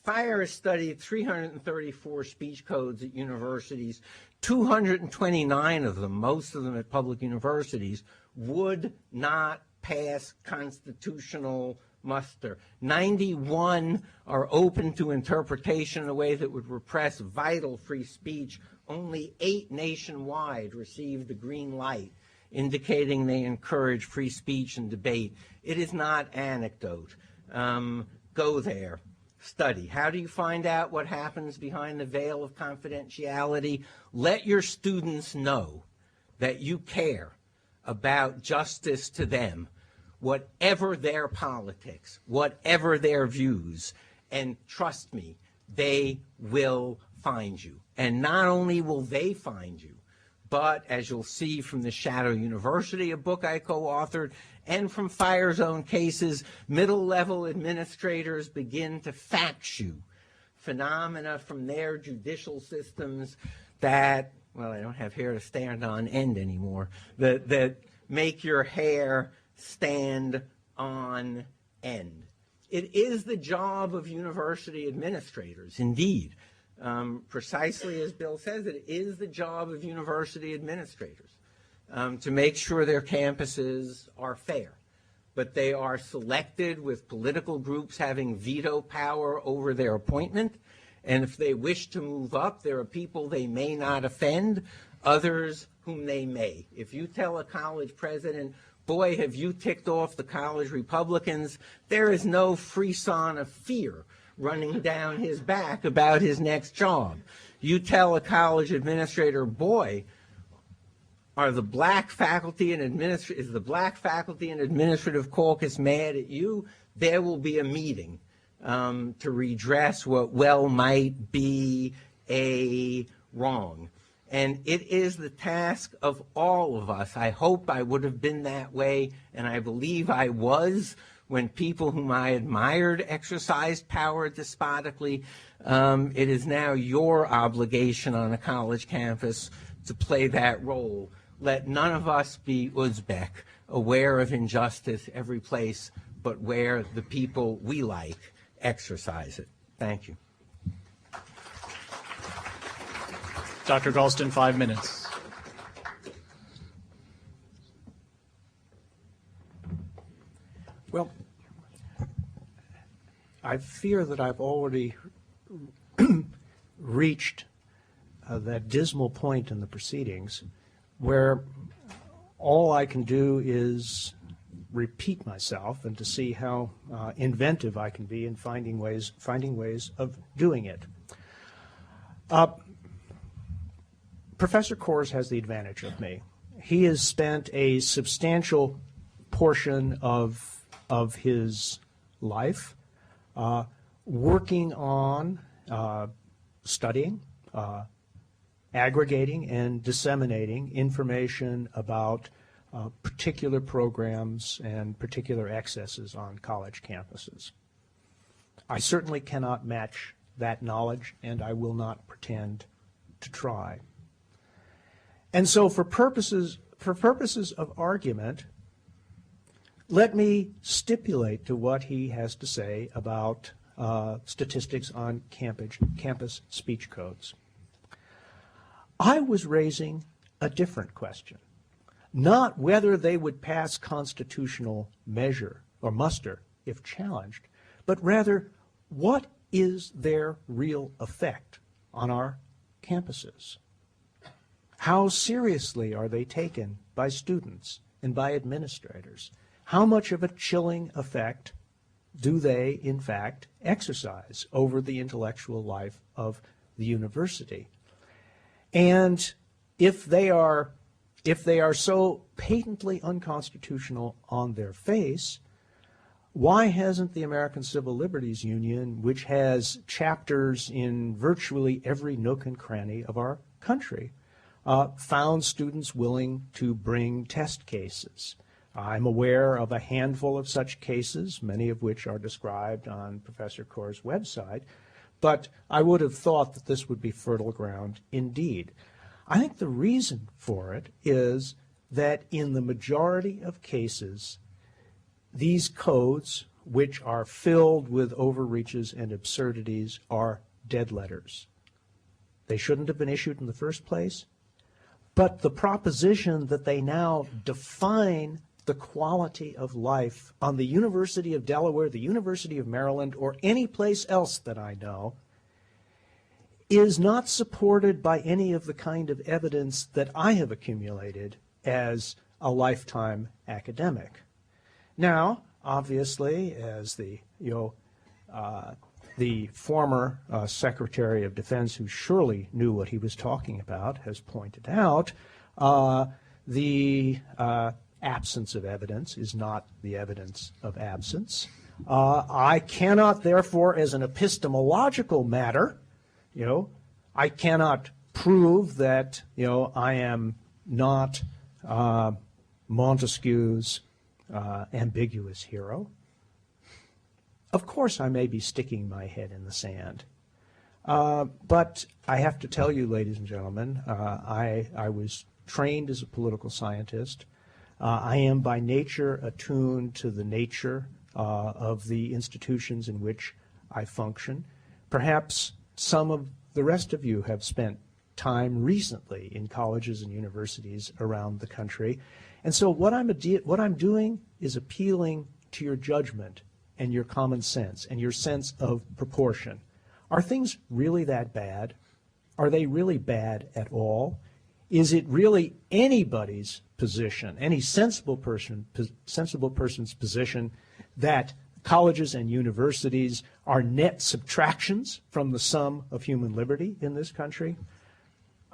Fire has studied 334 speech codes at universities. 229 of them, most of them at public universities, would not pass constitutional muster. 91 are open to interpretation in a way that would repress vital free speech. Only 8 nationwide received the green light, indicating they encourage free speech and debate. It is not anecdote. Go there. Study. How do you find out what happens behind the veil of confidentiality? Let your students know that you care about justice to them, whatever their politics, whatever their views, and trust me, they will find you. And not only will they find you, but as you'll see from the Shadow University, a book I co-authored, and from Fire Zone cases, middle-level administrators begin to fax you phenomena from their judicial systems that, well, I don't have hair to stand on end anymore, that make your hair stand on end. It is the job of university administrators, indeed. Precisely as Bill says, it is the job of university administrators to make sure their campuses are fair. But they are selected with political groups having veto power over their appointment. And if they wish to move up, there are people they may not offend, others whom they may. If you tell a college president, boy, have you ticked off the college Republicans, there is no frisson of fear running down his back about his next job. You tell a college administrator, boy, are the black faculty and is the black faculty and administrative caucus mad at you? There will be a meeting to redress what well might be a wrong. And it is the task of all of us. I hope I would have been that way, and I believe I was when people whom I admired exercised power despotically. It is now your obligation on a college campus to play that role. Let none of us be Uzbek, aware of injustice every place, but where the people we like exercise it. Thank you. Dr. Galston, 5 minutes. Well, I fear that I've already reached that dismal point in the proceedings where all I can do is repeat myself and to see how inventive I can be in finding ways of doing it. Professor Kors has the advantage of me. He has spent a substantial portion of his life working on studying, aggregating, and disseminating information about particular programs and particular excesses on college campuses. I certainly cannot match that knowledge, and I will not pretend to try. And so for purposes of argument, let me stipulate to what he has to say about statistics on campus speech codes. I was raising a different question, not whether they would pass constitutional measure or muster if challenged, but rather what is their real effect on our campuses? How seriously are they taken by students and by administrators? How much of a chilling effect do they, in fact, exercise over the intellectual life of the university? And if they are so patently unconstitutional on their face, why hasn't the American Civil Liberties Union, which has chapters in virtually every nook and cranny of our country, found students willing to bring test cases? I'm aware of a handful of such cases, many of which are described on Professor Kors' website, but I would have thought that this would be fertile ground indeed. I think the reason for it is that in the majority of cases, these codes, which are filled with overreaches and absurdities, are dead letters. They shouldn't have been issued in the first place, but the proposition that they now define the quality of life on the University of Delaware, the University of Maryland, or any place else that I know, is not supported by any of the kind of evidence that I have accumulated as a lifetime academic. Now, obviously, as the former Secretary of Defense, who surely knew what he was talking about, has pointed out, the absence of evidence is not the evidence of absence. I cannot, therefore, as an epistemological matter, I cannot prove that, I am not Montesquieu's ambiguous hero. Of course, I may be sticking my head in the sand. But I have to tell you, ladies and gentlemen, I was trained as a political scientist. I am by nature attuned to the nature of the institutions in which I function. Perhaps some of the rest of you have spent time recently in colleges and universities around the country. And so what I'm doing is appealing to your judgment and your common sense and your sense of proportion. Are things really that bad? Are they really bad at all? Is it really anybody's position, any sensible person's position, that colleges and universities are net subtractions from the sum of human liberty in this country?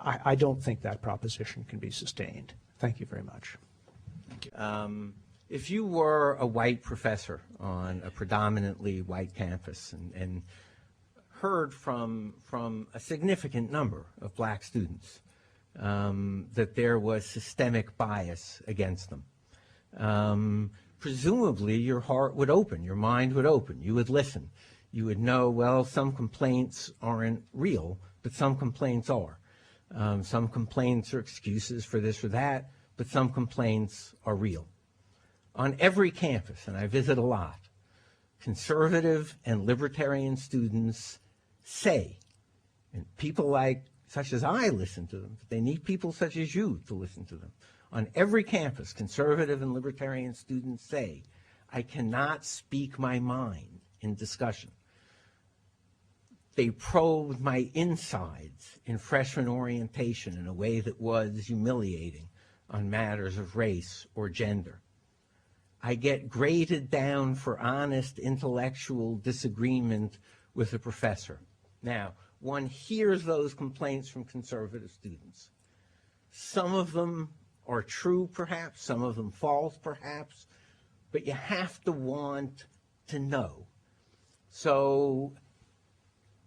I don't think that proposition can be sustained. Thank you very much. If you were a white professor on a predominantly white campus and heard from a significant number of black students that there was systemic bias against them, presumably your heart would open, your mind would open, you would listen. You would know, well, some complaints aren't real, but some complaints are. Some complaints are excuses for this or that, but some complaints are real. On every campus, and I visit a lot, conservative and libertarian students say, and people such as I listen to them, but they need people such as you to listen to them. On every campus, conservative and libertarian students say, I cannot speak my mind in discussion. They probed my insides in freshman orientation in a way that was humiliating on matters of race or gender. I get graded down for honest intellectual disagreement with a professor. Now, one hears those complaints from conservative students. Some of them are true, perhaps, some of them false, perhaps, but you have to want to know. So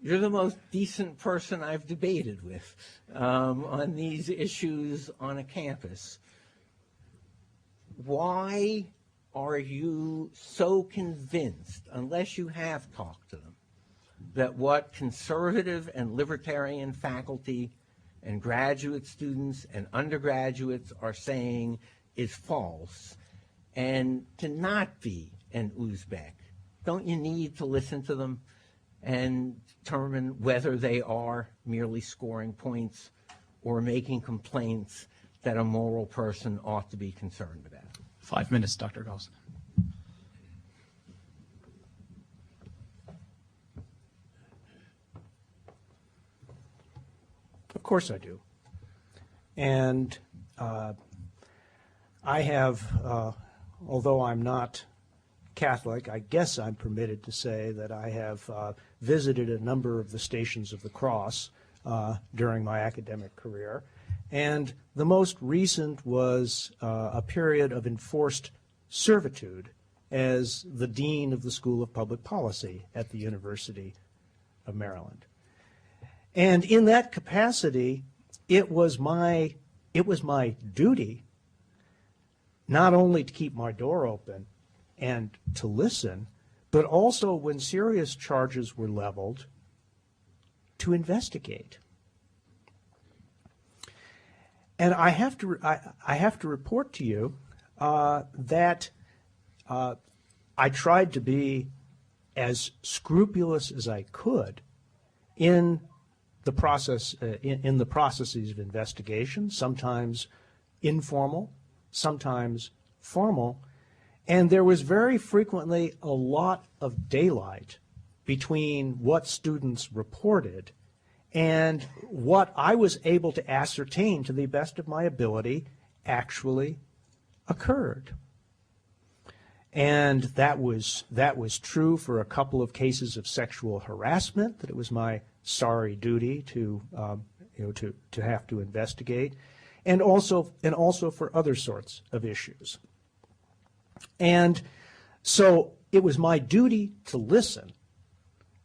you're the most decent person I've debated with on these issues on a campus. Why are you so convinced, unless you have talked to them, that what conservative and libertarian faculty and graduate students and undergraduates are saying is false, and to not be an Uzbek? Don't you need to listen to them and determine whether they are merely scoring points or making complaints that a moral person ought to be concerned about? 5 minutes, Dr. Galston. Of course I do. And I have, although I'm not Catholic, I guess I'm permitted to say that I have visited a number of the Stations of the Cross during my academic career. And the most recent was a period of enforced servitude as the dean of the School of Public Policy at the University of Maryland. And in that capacity, it was my duty not only to keep my door open and to listen, but also when serious charges were leveled, to investigate. And I have to report to you that I tried to be as scrupulous as I could in the process, in the processes of investigation, sometimes informal, sometimes formal, and there was very frequently a lot of daylight between what students reported and what I was able to ascertain to the best of my ability actually occurred. And that was true for a couple of cases of sexual harassment that it was my sorry duty to have to investigate, and also for other sorts of issues. And so it was my duty to listen.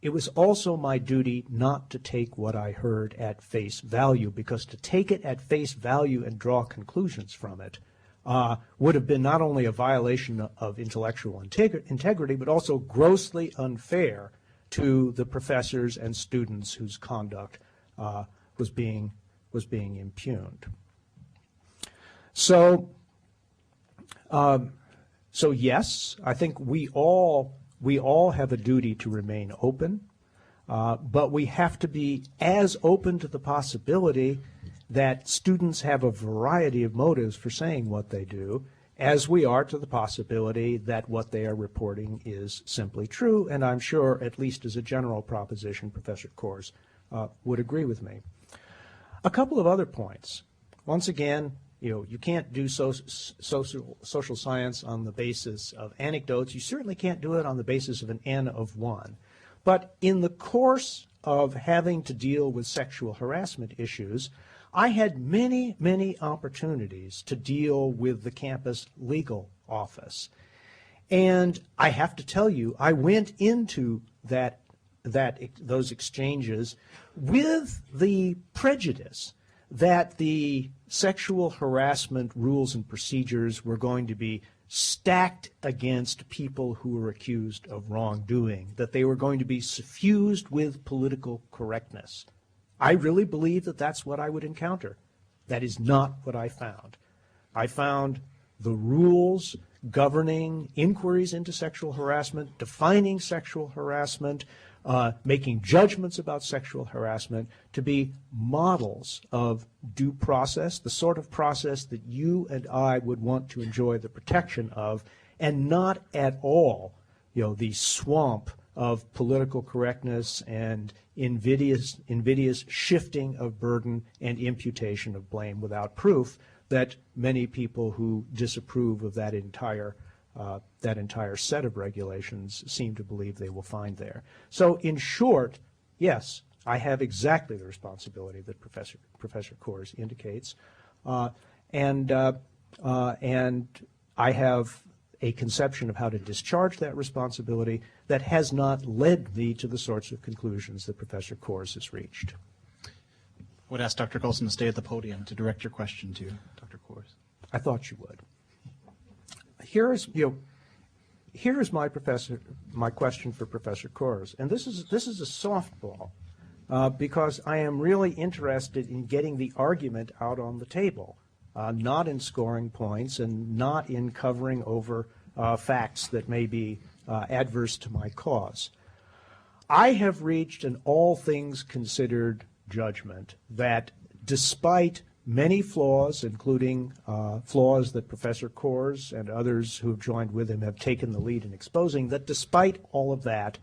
It was also my duty not to take what I heard at face value, because to take it at face value and draw conclusions from it would have been not only a violation of intellectual integrity, but also grossly unfair to the professors and students whose conduct was being impugned. So yes, I think we all have a duty to remain open, but we have to be as open to the possibility that students have a variety of motives for saying what they do, as we are to the possibility that what they are reporting is simply true, and I'm sure, at least as a general proposition, Professor Kors would agree with me. A couple of other points. Once again, you can't do social science on the basis of anecdotes. You certainly can't do it on the basis of an N of 1. But in the course of having to deal with sexual harassment issues, I had many, many opportunities to deal with the campus legal office. And I have to tell you, I went into those exchanges with the prejudice that the sexual harassment rules and procedures were going to be stacked against people who were accused of wrongdoing, that they were going to be suffused with political correctness. I really believe that that's what I would encounter. That is not what I found. I found the rules governing inquiries into sexual harassment, defining sexual harassment, making judgments about sexual harassment to be models of due process, the sort of process that you and I would want to enjoy the protection of, and not at all, the swamp of political correctness and invidious shifting of burden and imputation of blame without proof that many people who disapprove of that entire set of regulations seem to believe they will find there. So in short, yes, I have exactly the responsibility that Professor Kors indicates, and I have a conception of how to discharge that responsibility that has not led me to the sorts of conclusions that Professor Kors has reached. I would ask Dr. Galston to stay at the podium to direct your question to Dr. Kors. I thought you would. Here's my question for Professor Kors, and this is a softball because I am really interested in getting the argument out on the table, not in scoring points and not in covering over facts that may be adverse to my cause. I have reached an all things considered judgment that despite many flaws, including flaws that Professor Kors and others who have joined with him have taken the lead in exposing, that despite all of that,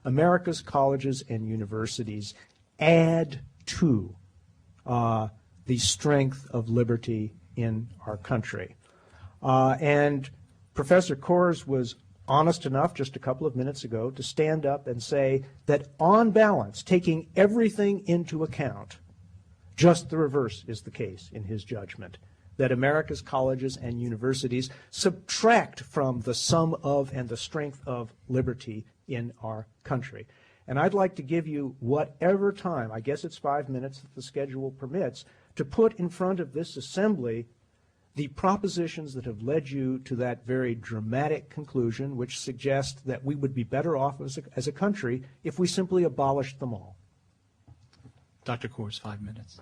America's colleges and universities add to the strength of liberty in our country. And Professor Kors was honest enough just a couple of minutes ago to stand up and say that on balance, taking everything into account, just the reverse is the case in his judgment, that America's colleges and universities subtract from the sum of and the strength of liberty in our country. And I'd like to give you whatever time, I guess it's 5 minutes that the schedule permits, to put in front of this assembly the propositions that have led you to that very dramatic conclusion, which suggests that we would be better off as a country if we simply abolished them all. Dr. Kors, 5 minutes.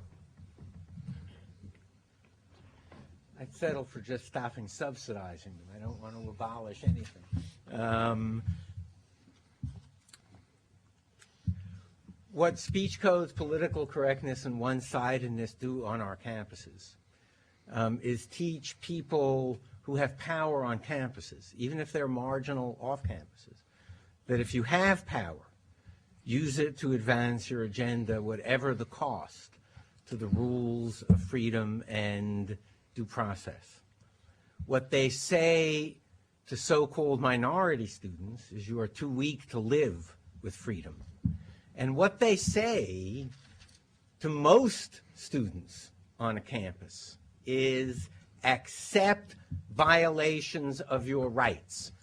I'd settle for just stopping subsidizing them. I don't want to abolish anything. What speech codes, political correctness, and one-sidedness do on our campuses is teach people who have power on campuses, even if they're marginal off campuses, that if you have power, use it to advance your agenda, whatever the cost to the rules of freedom and due process. What they say to so-called minority students is you are too weak to live with freedom. And what they say to most students on a campus is accept violations of your rights.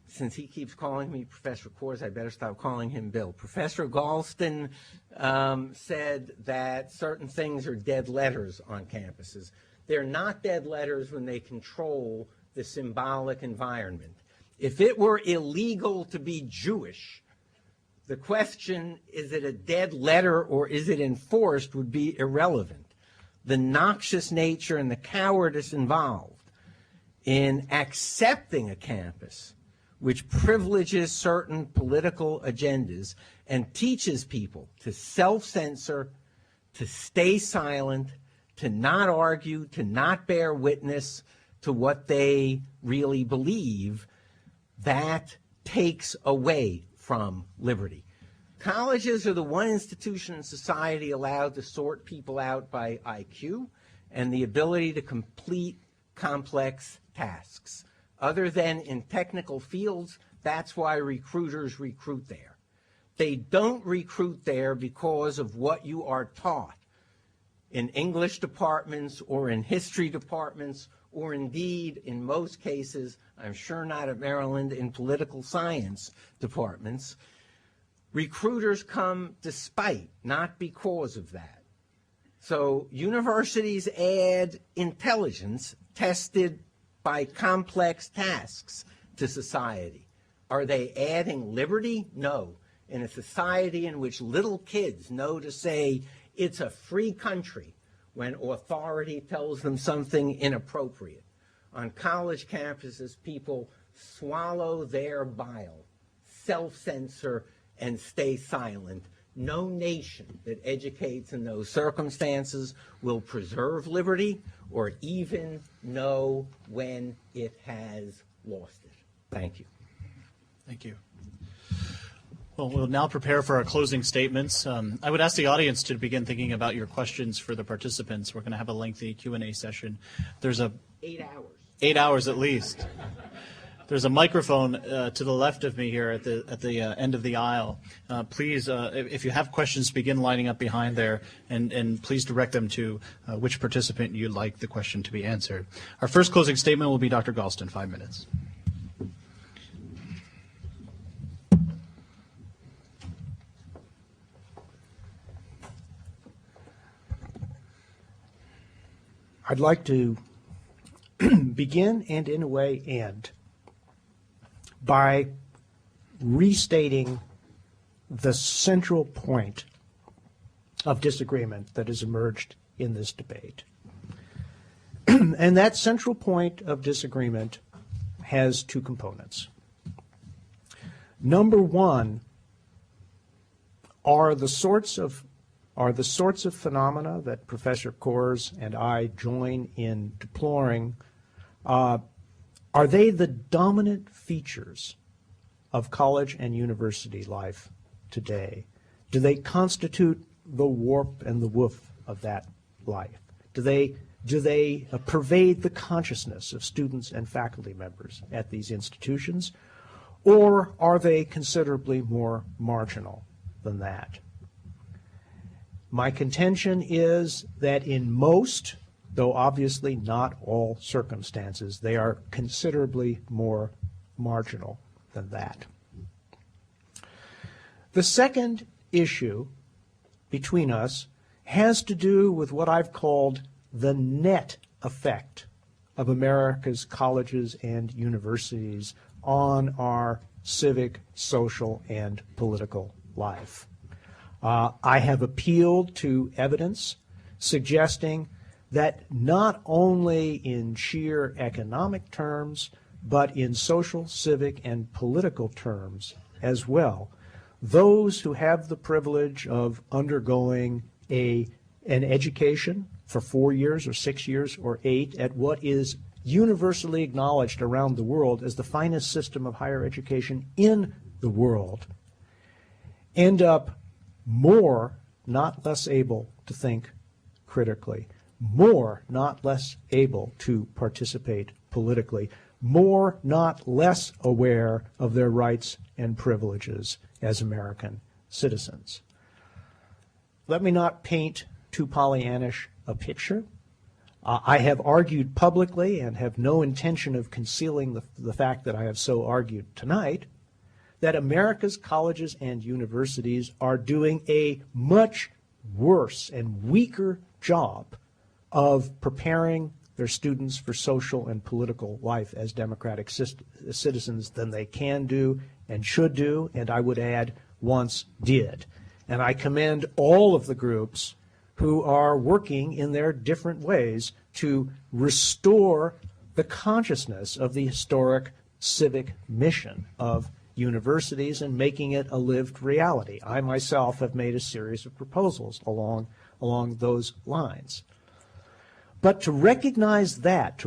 Since he keeps calling me Professor Kors, I better stop calling him Bill. Professor Galston said that certain things are dead letters on campuses. They're not dead letters when they control the symbolic environment. If it were illegal to be Jewish, the question, is it a dead letter or is it enforced, would be irrelevant. The noxious nature and the cowardice involved in accepting a campus which privileges certain political agendas and teaches people to self-censor, to stay silent, to not argue, to not bear witness to what they really believe, that takes away from liberty. Colleges are the one institution in society allowed to sort people out by IQ and the ability to complete complex tasks. Other than in technical fields, that's why recruiters recruit there. They don't recruit there because of what you are taught in English departments or in history departments, or indeed, in most cases, I'm sure not at Maryland, in political science departments. Recruiters come despite, not because of that. So universities add intelligence tested by complex tasks to society. Are they adding liberty? No. In a society in which little kids know to say it's a free country when authority tells them something inappropriate. On college campuses, people swallow their bile, self-censor, and stay silent. No nation that educates in those circumstances will preserve liberty or even know when it has lost it. Thank you. Thank you. Well, we'll now prepare for our closing statements. I would ask the audience to begin thinking about your questions for the participants. We're going to have a lengthy Q&A session. There's 8 hours. 8 hours at least. There's a microphone to the left of me here at the end of the aisle. Please, if you have questions, begin lining up behind there, and please direct them to which participant you'd like the question to be answered. Our first closing statement will be Dr. Galston, 5 minutes. I'd like to begin and, in a way, end by restating the central point of disagreement that has emerged in this debate. And that central point of disagreement has two components. Number one are the sorts of phenomena that Professor Kors and I join in deploring. Are they the dominant features of college and university life today? Do they constitute the warp and the woof of that life? Do they pervade the consciousness of students and faculty members at these institutions? Or are they considerably more marginal than that? My contention is that in most, though obviously not all circumstances, they are considerably more marginal than that. The second issue between us has to do with what I've called the net effect of America's colleges and universities on our civic, social, and political life. I have appealed to evidence suggesting that not only in sheer economic terms, but in social, civic, and political terms as well. Those who have the privilege of undergoing an education for 4 years or 6 years or 8 at what is universally acknowledged around the world as the finest system of higher education in the world end up more, not less able to think critically, more, not less able to participate politically, more, not less aware of their rights and privileges as American citizens. Let me not paint too Pollyannish a picture. I have argued publicly and have no intention of concealing the fact that I have so argued tonight, that America's colleges and universities are doing a much worse and weaker job of preparing their students for social and political life as democratic citizens than they can do and should do, and I would add, once did. And I commend all of the groups who are working in their different ways to restore the consciousness of the historic civic mission of universities and making it a lived reality. I myself have made a series of proposals along those lines. But to recognize that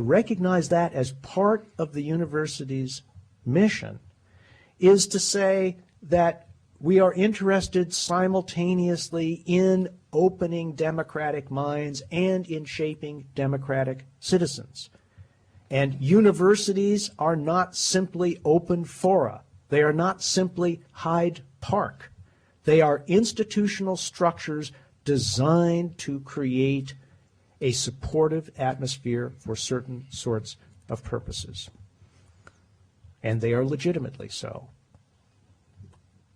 as part of the university's mission is to say that we are interested simultaneously in opening democratic minds and in shaping democratic citizens. And universities are not simply open fora. They are not simply Hyde Park. They are institutional structures designed to create a supportive atmosphere for certain sorts of purposes. And they are legitimately so.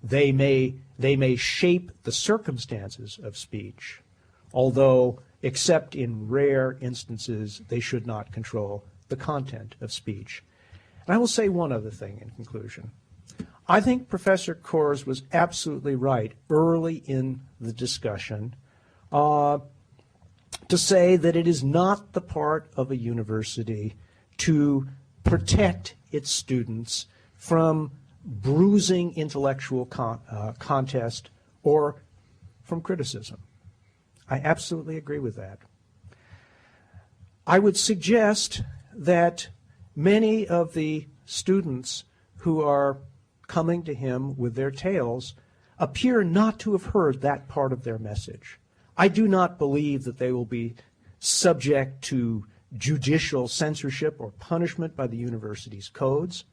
They may shape the circumstances of speech, although, except in rare instances, they should not control the content of speech. And I will say one other thing in conclusion. I think Professor Kors was absolutely right early in the discussion to say that it is not the part of a university to protect its students from bruising intellectual contest or from criticism. I absolutely agree with that. I would suggest that many of the students who are coming to him with their tales appear not to have heard that part of their message. I do not believe that they will be subject to judicial censorship or punishment by the university's codes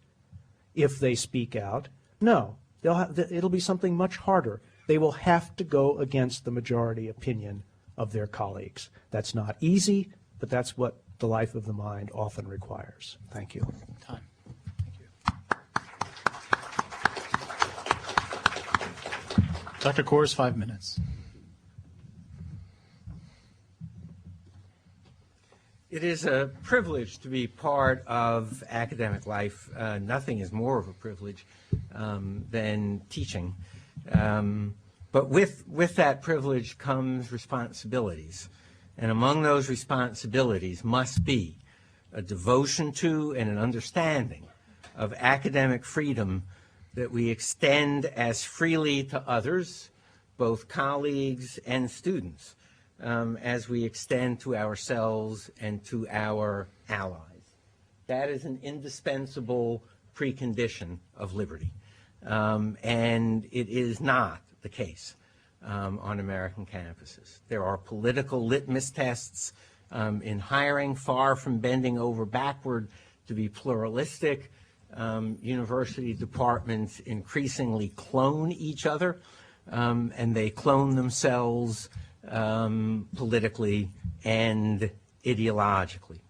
if they speak out. No, it'll be something much harder. They will have to go against the majority opinion of their colleagues. That's not easy, but that's what the life of the mind often requires. Thank you. Time. Dr. Kors, 5 minutes. It is a privilege to be part of academic life. Nothing is more of a privilege than teaching. But with that privilege comes responsibilities. And among those responsibilities must be a devotion to and an understanding of academic freedom that we extend as freely to others, both colleagues and students, as we extend to ourselves and to our allies. That is an indispensable precondition of liberty. And it is not the case on American campuses. There are political litmus tests in hiring, far from bending over backward to be pluralistic. University departments increasingly clone each other, and they clone themselves politically and ideologically.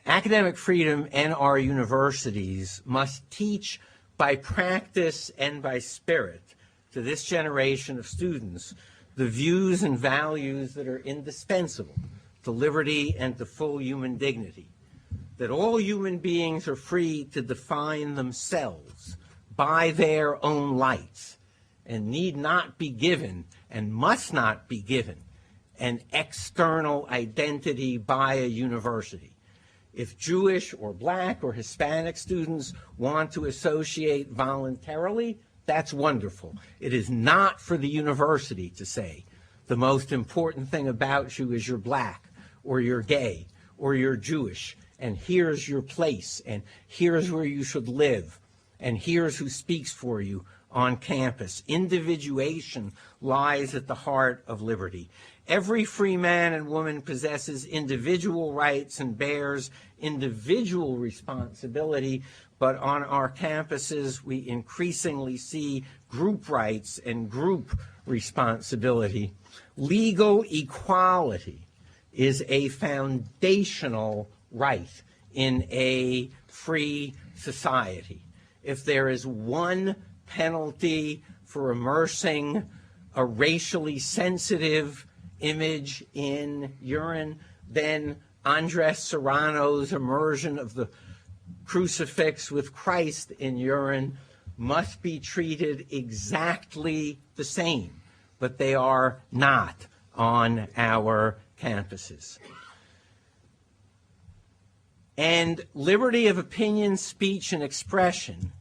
Academic freedom and our universities must teach by practice and by spirit to this generation of students the views and values that are indispensable to liberty and to full human dignity. That all human beings are free to define themselves by their own lights and need not be given and must not be given an external identity by a university. If Jewish or black or Hispanic students want to associate voluntarily, that's wonderful. It is not for the university to say, the most important thing about you is you're black, or you're gay, or you're Jewish, and here's your place, and here's where you should live, and here's who speaks for you on campus. Individuation lies at the heart of liberty. Every free man and woman possesses individual rights and bears individual responsibility, but on our campuses we increasingly see group rights and group responsibility. Legal equality is a foundational right in a free society. If there is one penalty for immersing a racially sensitive image in urine, then Andres Serrano's immersion of the crucifix with Christ in urine must be treated exactly the same, but they are not on our campuses. And liberty of opinion, speech, and expression,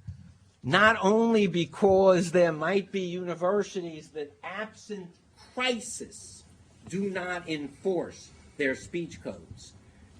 not only because there might be universities that, absent crisis, do not enforce their speech codes.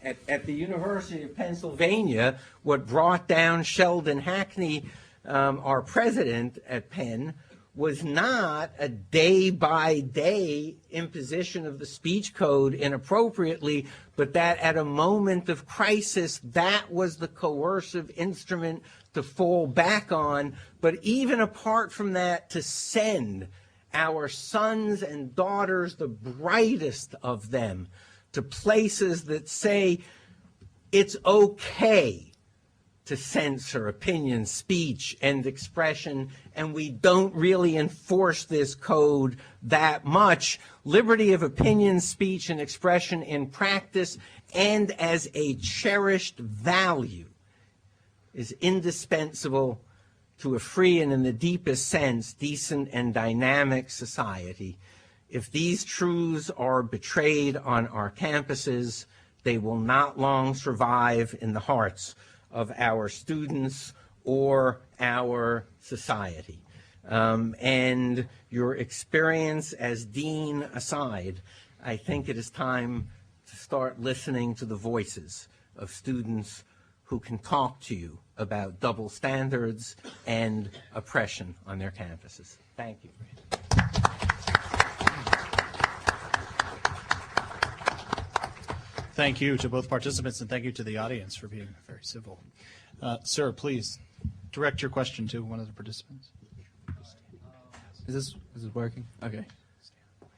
At the University of Pennsylvania, what brought down Sheldon Hackney, our president at Penn, was not a day-by-day imposition of the speech code inappropriately, but that at a moment of crisis, that was the coercive instrument to fall back on. But even apart from that, to send our sons and daughters, the brightest of them, to places that say it's okay to censor opinion, speech, and expression, and we don't really enforce this code that much. Liberty of opinion, speech, and expression in practice and as a cherished value is indispensable to a free and, in the deepest sense, decent and dynamic society. If these truths are betrayed on our campuses, they will not long survive in the hearts of our students or our society. And your experience as dean aside, I think it is time to start listening to the voices of students who can talk to you about double standards and oppression on their campuses. Thank you. Thank you to both participants, and thank you to the audience for being very civil. Sir, please direct your question to one of the participants. Is this working? Okay.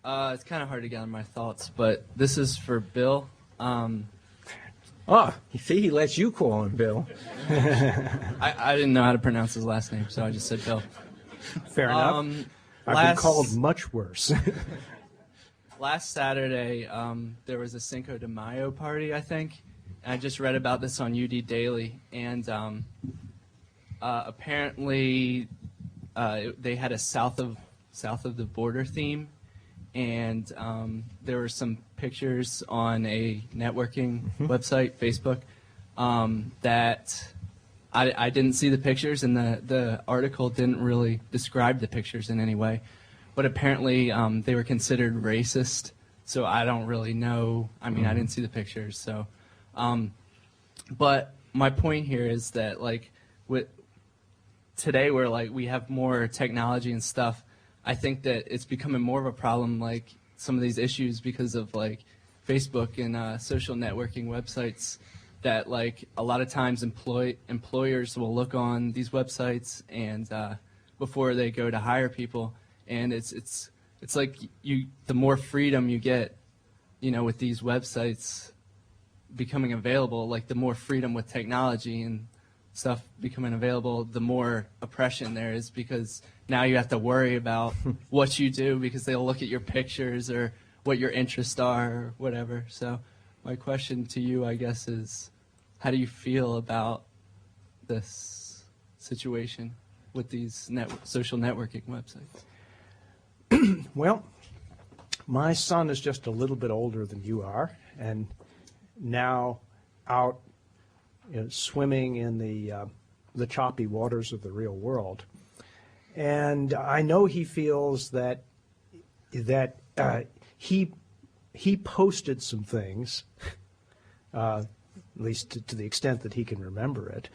It's kind of hard to gather my thoughts, but this is for Bill. You see, he lets you call him Bill. I didn't know how to pronounce his last name, so I just said Bill. Fair enough. I've been called much worse. Last Saturday, there was a Cinco de Mayo party, I think. And I just read about this on UD Daily, and apparently they had a south of the border theme, and there were some pictures on a networking website, Facebook, that I didn't see the pictures, and the article didn't really describe the pictures in any way. But apparently they were considered racist, so I don't really know. I mean, I didn't see the pictures, so. But my point here is that, like, today where, like, we have more technology and stuff, I think that it's becoming more of a problem, like, some of these issues because of, like, Facebook and social networking websites that, like, a lot of times employers will look on these websites and before they go to hire people. And it's like the more freedom you get, with these websites becoming available, like the more freedom with technology and stuff becoming available, the more oppression there is, because now you have to worry about what you do because they'll look at your pictures or what your interests are or whatever. So my question to you, I guess, is how do you feel about this situation with these social networking websites? Well, my son is just a little bit older than you are, and now out swimming in the choppy waters of the real world. And I know he feels that he posted some things, at least to the extent that he can remember it,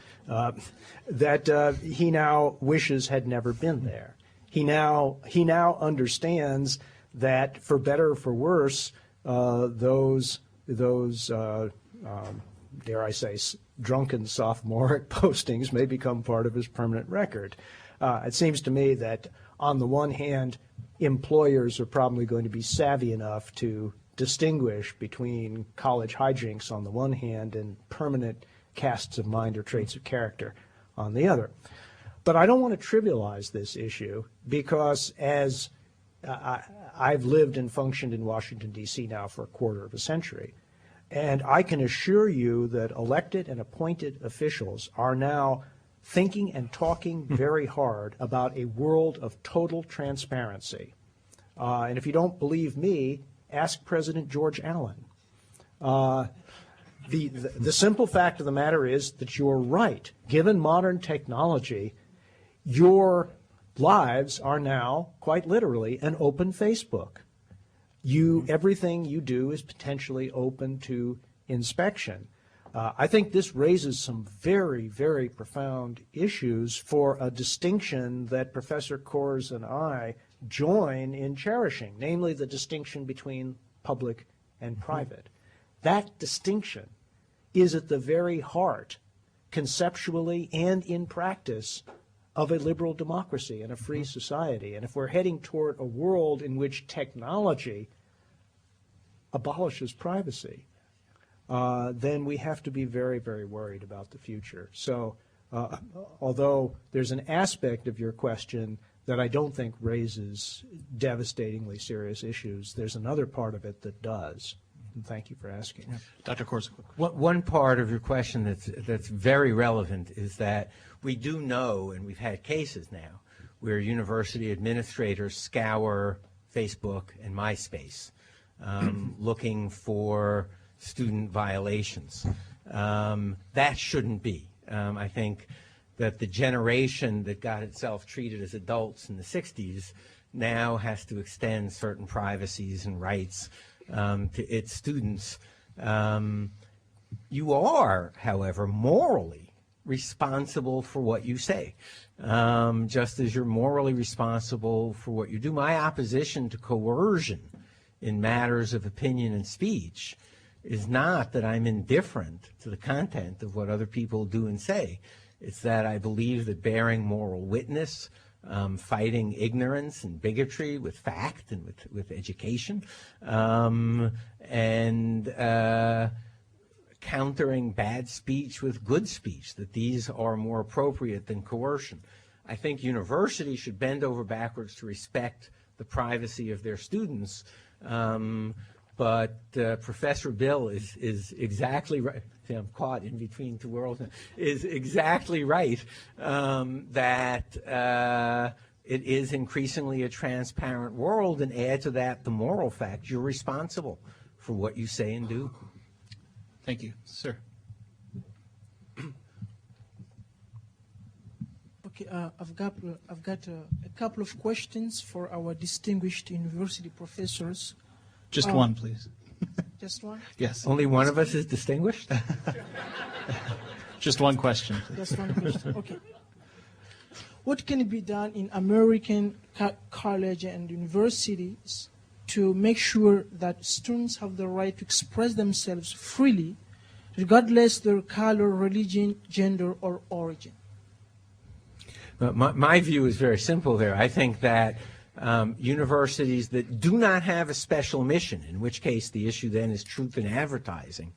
that he now wishes had never been there. He now understands that, for better or for worse, those dare I say, drunken sophomoric postings may become part of his permanent record. It seems to me that, on the one hand, employers are probably going to be savvy enough to distinguish between college hijinks on the one hand and permanent casts of mind or traits of character on the other. But I don't want to trivialize this issue because, as I've lived and functioned in Washington, D.C. now for a quarter of a century, and I can assure you that elected and appointed officials are now thinking and talking very hard about a world of total transparency. And if you don't believe me, ask President George Allen. The simple fact of the matter is that you're right. Given modern technology, your lives are now, quite literally, an open Facebook. Everything you do is potentially open to inspection. I think this raises some very, very profound issues for a distinction that Professor Kors and I join in cherishing, namely the distinction between public and private. That distinction is at the very heart, conceptually and in practice, of a liberal democracy and a free society. And if we're heading toward a world in which technology abolishes privacy, then we have to be very, very worried about the future. So although there's an aspect of your question that I don't think raises devastatingly serious issues, there's another part of it that does. And thank you for asking. Yeah. Dr. Kors. One part of your question that's very relevant is that we do know, and we've had cases now, where university administrators scour Facebook and MySpace looking for student violations. That shouldn't be. I think that the generation that got itself treated as adults in the 60s now has to extend certain privacies and rights to its students. You are, however, morally responsible for what you say, just as you're morally responsible for what you do. My opposition to coercion in matters of opinion and speech is not that I'm indifferent to the content of what other people do and say. It's that I believe that bearing moral witness, fighting ignorance and bigotry with fact and with education, and countering bad speech with good speech, that these are more appropriate than coercion. I think universities should bend over backwards to respect the privacy of their students, but Professor Bill is exactly right. See, I'm caught in between two worlds now. Is exactly right that it is increasingly a transparent world, and add to that the moral fact you're responsible for what you say and do. Thank you, sir. Okay, I've got a couple of questions for our distinguished university professors. Just one, please. Just one? Yes. Only one of us is distinguished? Just one question, please. Just one question. Okay. What can be done in American college and universities to make sure that students have the right to express themselves freely, regardless their color, religion, gender, or origin? My view is very simple there. I think that universities that do not have a special mission, in which case the issue then is truth in advertising,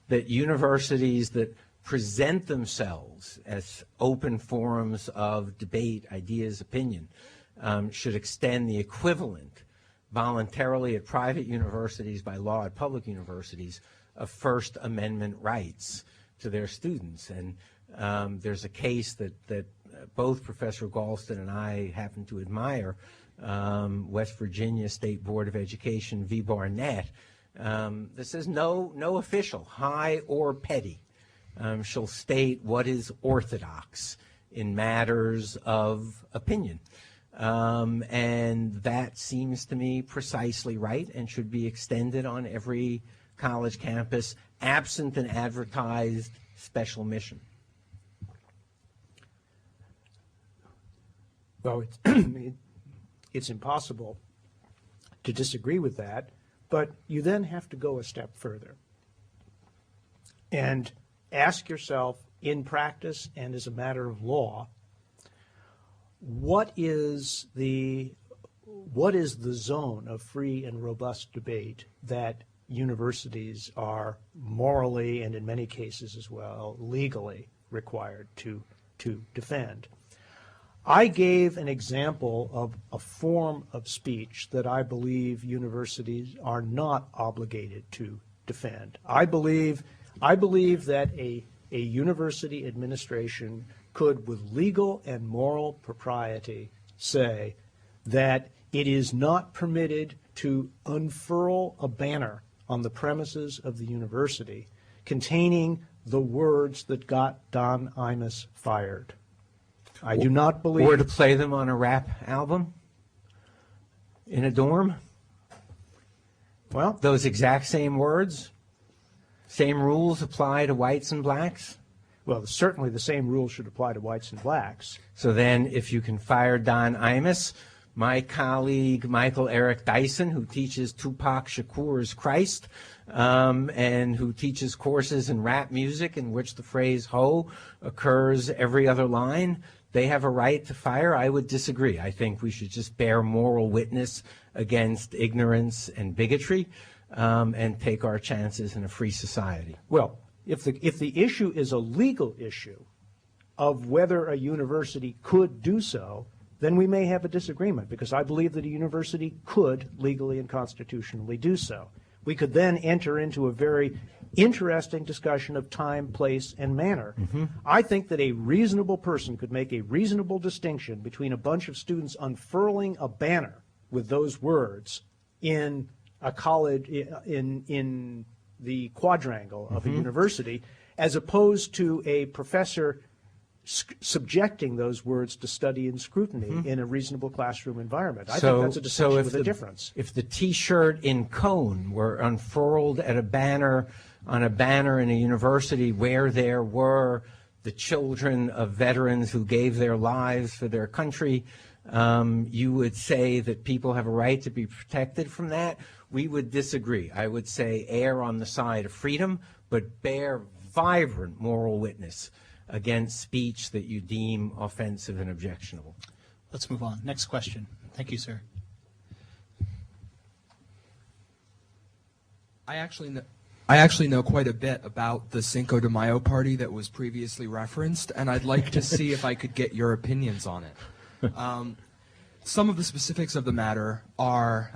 that universities that present themselves as open forums of debate, ideas, opinion, should extend the equivalent voluntarily at private universities, by law at public universities, of First Amendment rights to their students. And there's a case that both Professor Galston and I happen to admire, West Virginia State Board of Education v. Barnett, that says no official, high or petty, shall state what is orthodox in matters of opinion. And that seems to me precisely right and should be extended on every college campus, absent an advertised special mission. Well, it's impossible to disagree with that, but you then have to go a step further and ask yourself, in practice and as a matter of law, what is the zone of free and robust debate that universities are morally and in many cases as well legally required to defend? I gave an example of a form of speech that I believe universities are not obligated to defend. I believe that a university administration could, with legal and moral propriety, say that it is not permitted to unfurl a banner on the premises of the university containing the words that got Don Imus fired. I do not believe... Or to play them on a rap album in a dorm? Well, those exact same words? Same rules apply to whites and blacks? Well, certainly the same rules should apply to whites and blacks. So then if you can fire Don Imus, my colleague Michael Eric Dyson, who teaches Tupac Shakur's Christ, and who teaches courses in rap music in which the phrase ho occurs every other line, they have a right to fire? I would disagree. I think we should just bear moral witness against ignorance and bigotry, and take our chances in a free society. Well, if the issue is a legal issue of whether a university could do so, then we may have a disagreement, because I believe that a university could legally and constitutionally do so. We could then enter into a very interesting discussion of time, place, and manner. I think that a reasonable person could make a reasonable distinction between a bunch of students unfurling a banner with those words in a college, in the quadrangle of a university, as opposed to a professor subjecting those words to study and scrutiny in a reasonable classroom environment. I think that's a distinction with a difference. If the T-shirt in Cone were unfurled at a banner, on a banner in a university where there were the children of veterans who gave their lives for their country, you would say that people have a right to be protected from that? We would disagree. I would say err on the side of freedom, but bear vibrant moral witness against speech that you deem offensive and objectionable. Let's move on. Next question. Thank you, sir. I actually know quite a bit about the Cinco de Mayo party that was previously referenced, and I'd like to see if I could get your opinions on it. Some of the specifics of the matter are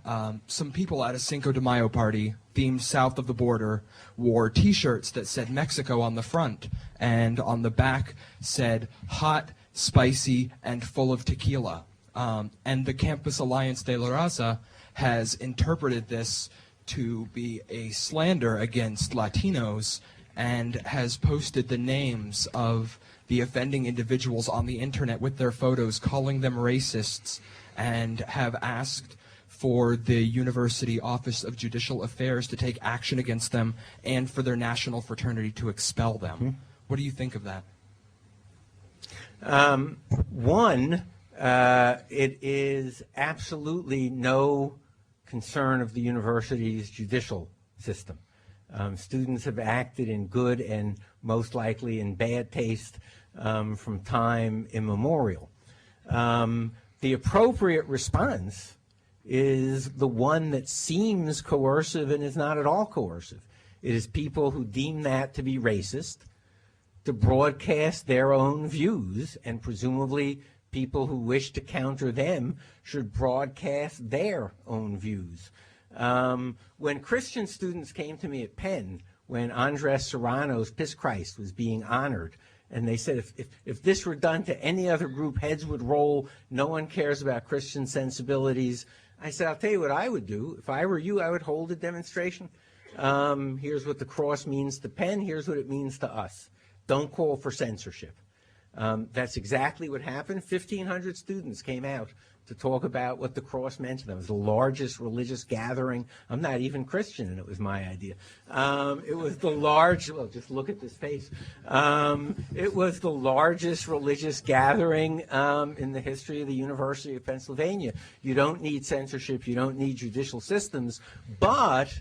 some people at a Cinco de Mayo party themed south of the border wore T-shirts that said Mexico on the front, and on the back said hot, spicy, and full of tequila. And the Campus Alliance de la Raza has interpreted this to be a slander against Latinos and has posted the names of the offending individuals on the internet with their photos, calling them racists, and have asked for the University Office of Judicial Affairs to take action against them and for their national fraternity to expel them. What do you think of that? One, it is absolutely no concern of the university's judicial system. Students have acted in good and most likely in bad taste from time immemorial. The appropriate response is the one that seems coercive and is not at all coercive. It is people who deem that to be racist to broadcast their own views, and presumably people who wish to counter them should broadcast their own views. When Christian students came to me at Penn, when Andres Serrano's Piss Christ was being honored, and they said, if this were done to any other group, heads would roll. No one cares about Christian sensibilities. I said, I'll tell you what I would do. If I were you, I would hold a demonstration. Here's what the cross means to Penn. Here's what it means to us. don't call for censorship. That's exactly what happened. 1,500 students came out to talk about what the cross meant to them. It was the largest religious gathering. I'm not even Christian, and it was my idea. It was the well, just look at this face. It was the largest religious gathering in the history of the University of Pennsylvania. You don't need censorship. You don't need judicial systems, but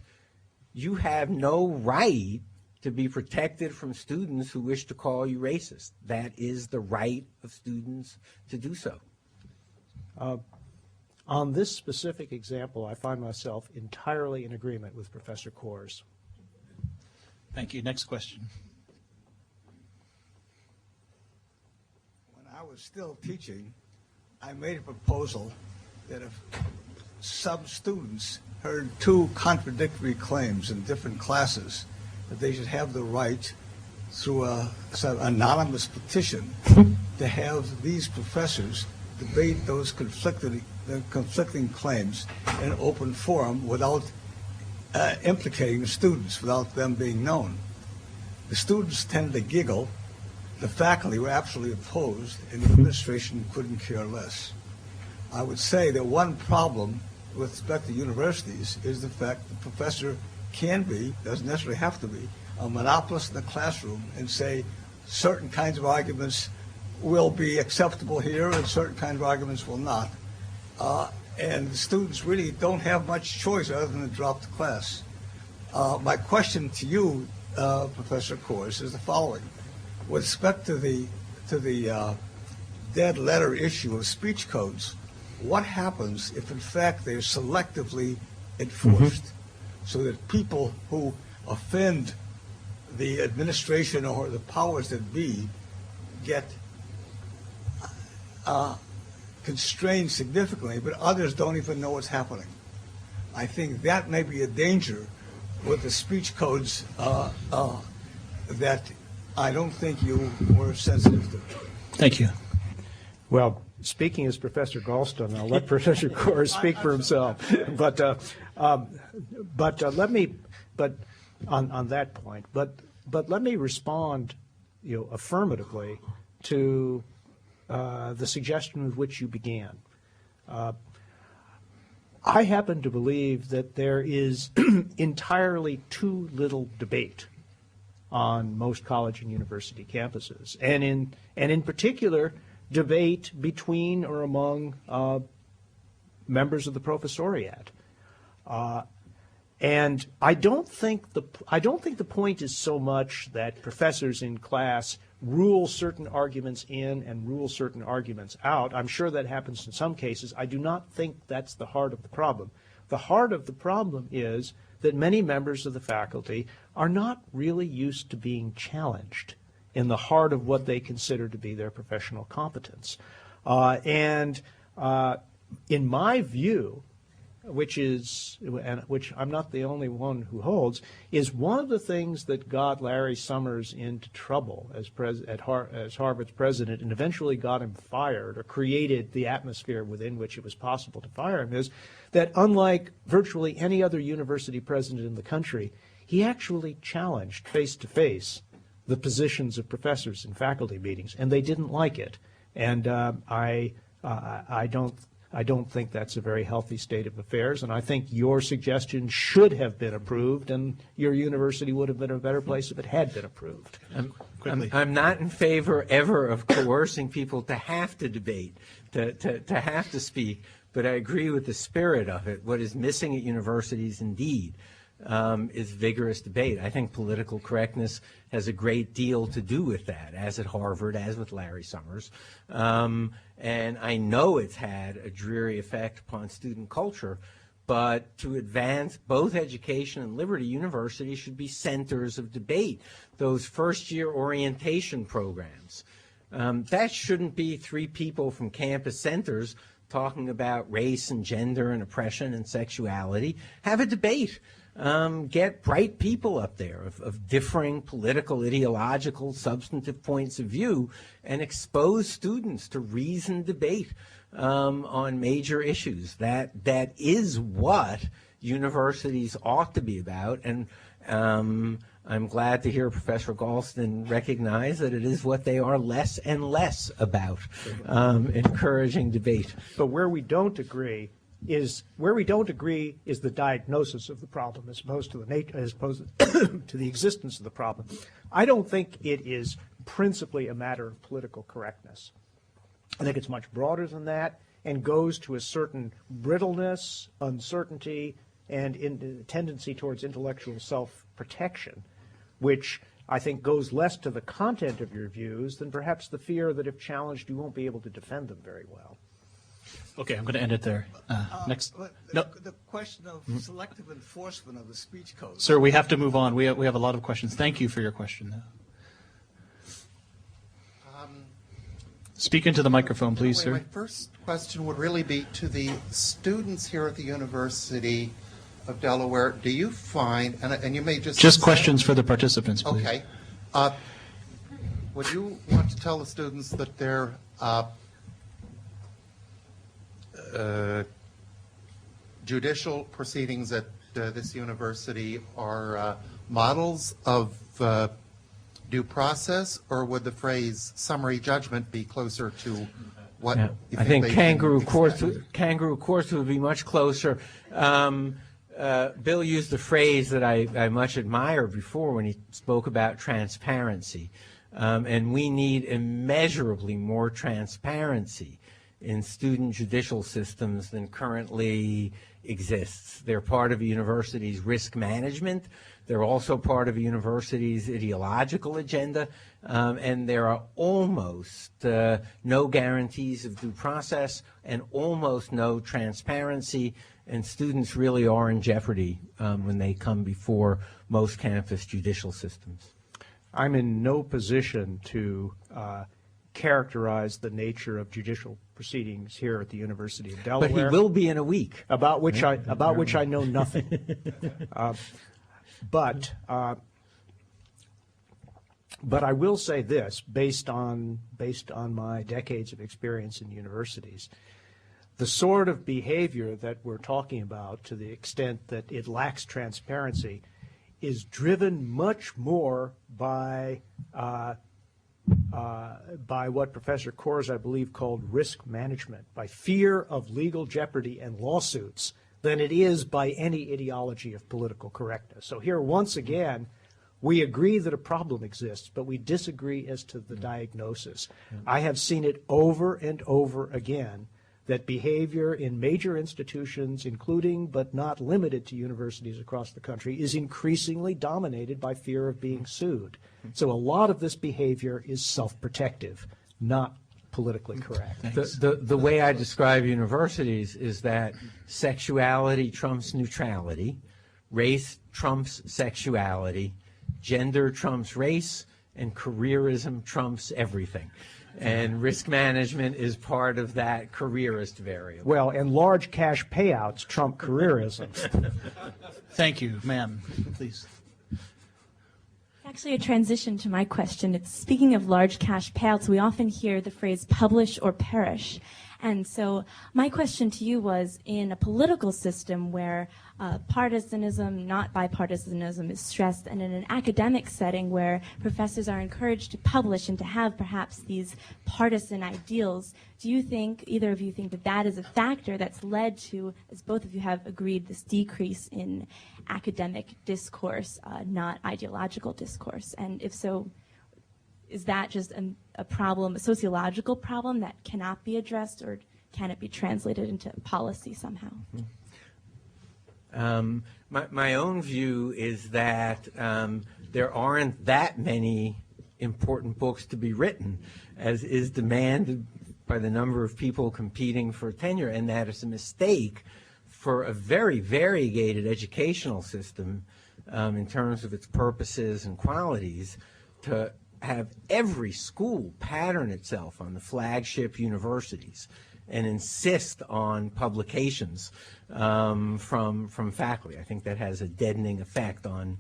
you have no right to be protected from students who wish to call you racist. That is the right of students to do so. On this specific example, I find myself entirely in agreement with Professor Kors. Thank you. Next question. When I was still teaching, I made a proposal that if some students heard two contradictory claims in different classes, that they should have the right, through an anonymous petition, to have these professors debate those conflicting claims in an open forum without implicating the students, without them being known. The students tended to giggle. The faculty were absolutely opposed, and the administration couldn't care less. I would say that one problem with respect to universities is the fact the professor can be, doesn't necessarily have to be, a monopolist in the classroom and say certain kinds of arguments will be acceptable here and certain kinds of arguments will not. And the students really don't have much choice other than to drop the class. My question to you, Professor Kors, is the following. With respect to the dead letter issue of speech codes, what happens if in fact they're selectively enforced so that people who offend the administration or the powers that be get constrained significantly, but others don't even know what's happening? I think that may be a danger with the speech codes that I don't think you were sensitive to. Thank you. Well, speaking as Professor Galston, I'll let Professor Kors speak for himself. But let me, on that point, but let me respond, affirmatively to the suggestion with which you began. I happen to believe that there is entirely too little debate on most college and university campuses, and in particular, debate between or among members of the professoriate. And I don't think the point is so much that professors in class rule certain arguments in and rule certain arguments out. I'm sure that happens in some cases. I do not think that's the heart of the problem. The heart of the problem is that many members of the faculty are not really used to being challenged in the heart of what they consider to be their professional competence. In my view, which I'm not the only one who holds, is one of the things that got Larry Summers into trouble as Harvard's president and eventually got him fired or created the atmosphere within which it was possible to fire him, is that unlike virtually any other university president in the country, he actually challenged face-to-face the positions of professors in faculty meetings, and they didn't like it. And I don't think that's a very healthy state of affairs, and I think your suggestion should have been approved, and your university would have been a better place if it had been approved. I'm not in favor ever of coercing people to have to debate, to have to speak, but I agree with the spirit of it. What is missing at universities, indeed, is vigorous debate. I think political correctness has a great deal to do with that, as at Harvard, as with Larry Summers. And I know it's had a dreary effect upon student culture, but to advance both education and liberty, universities should be centers of debate. Those first-year orientation programs, that shouldn't be three people from campus centers talking about race and gender and oppression and sexuality. Have a debate. Get bright people up there of differing political, ideological, substantive points of view and expose students to reasoned debate on major issues. That is what universities ought to be about. And I'm glad to hear Professor Galston recognize that it is what they are less and less about, encouraging debate. But where we don't agree is the diagnosis of the problem as opposed to to the existence of the problem. I don't think it is principally a matter of political correctness. I think it's much broader than that and goes to a certain brittleness, uncertainty, and in tendency towards intellectual self-protection, which I think goes less to the content of your views than perhaps the fear that if challenged you won't be able to defend them very well. Okay, I'm going to end it there. Next. The question of selective enforcement of the speech code. Sir, we have to move on. We have a lot of questions. Thank you for your question, though. Speak into the microphone, please, sir. My first question would really be to the students here at the University of Delaware. Do you find, and you may just questions for the participants, please. Okay. Would you want to tell the students that their judicial proceedings at this university are models of due process, or would the phrase summary judgment be closer to what you I think they kangaroo can courts would be much closer. Bill used the phrase that I much admired before when he spoke about transparency. And we need immeasurably more transparency in student judicial systems than currently exists. They're part of a university's risk management. They're also part of a university's ideological agenda, and there are almost no guarantees of due process and almost no transparency, and students really are in jeopardy when they come before most campus judicial systems. I'm in no position to characterize the nature of judicial proceedings here at the University of Delaware. But he will be in a week. About which I know nothing. But I will say this, based on my decades of experience in universities, the sort of behavior that we're talking about, to the extent that it lacks transparency, is driven much more by what Professor Kors, I believe, called risk management, by fear of legal jeopardy and lawsuits, than it is by any ideology of political correctness. So here, once again, we agree that a problem exists, but we disagree as to the diagnosis. I have seen it over and over again that behavior in major institutions, including but not limited to universities across the country, is increasingly dominated by fear of being sued. So a lot of this behavior is self-protective, not politically correct. The way I describe universities is that sexuality trumps neutrality, race trumps sexuality, gender trumps race, and careerism trumps everything. And risk management is part of that careerist variable. Well, and large cash payouts trump careerism. Thank you, ma'am. Please. Actually, a transition to my question. It's speaking of large cash payouts, we often hear the phrase publish or perish. And so my question to you was, in a political system where partisanism, not bipartisanism, is stressed, and in an academic setting where professors are encouraged to publish and to have perhaps these partisan ideals, do you think, either of you think, that that is a factor that's led to, as both of you have agreed, this decrease in academic discourse, not ideological discourse? And if so, is that just a problem, a sociological problem that cannot be addressed, or can it be translated into policy somehow? My own view is that there aren't that many important books to be written, as is demanded by the number of people competing for tenure, and that it's a mistake for a very variegated educational system in terms of its purposes and qualities to have every school pattern itself on the flagship universities and insist on publications from faculty. I think that has a deadening effect on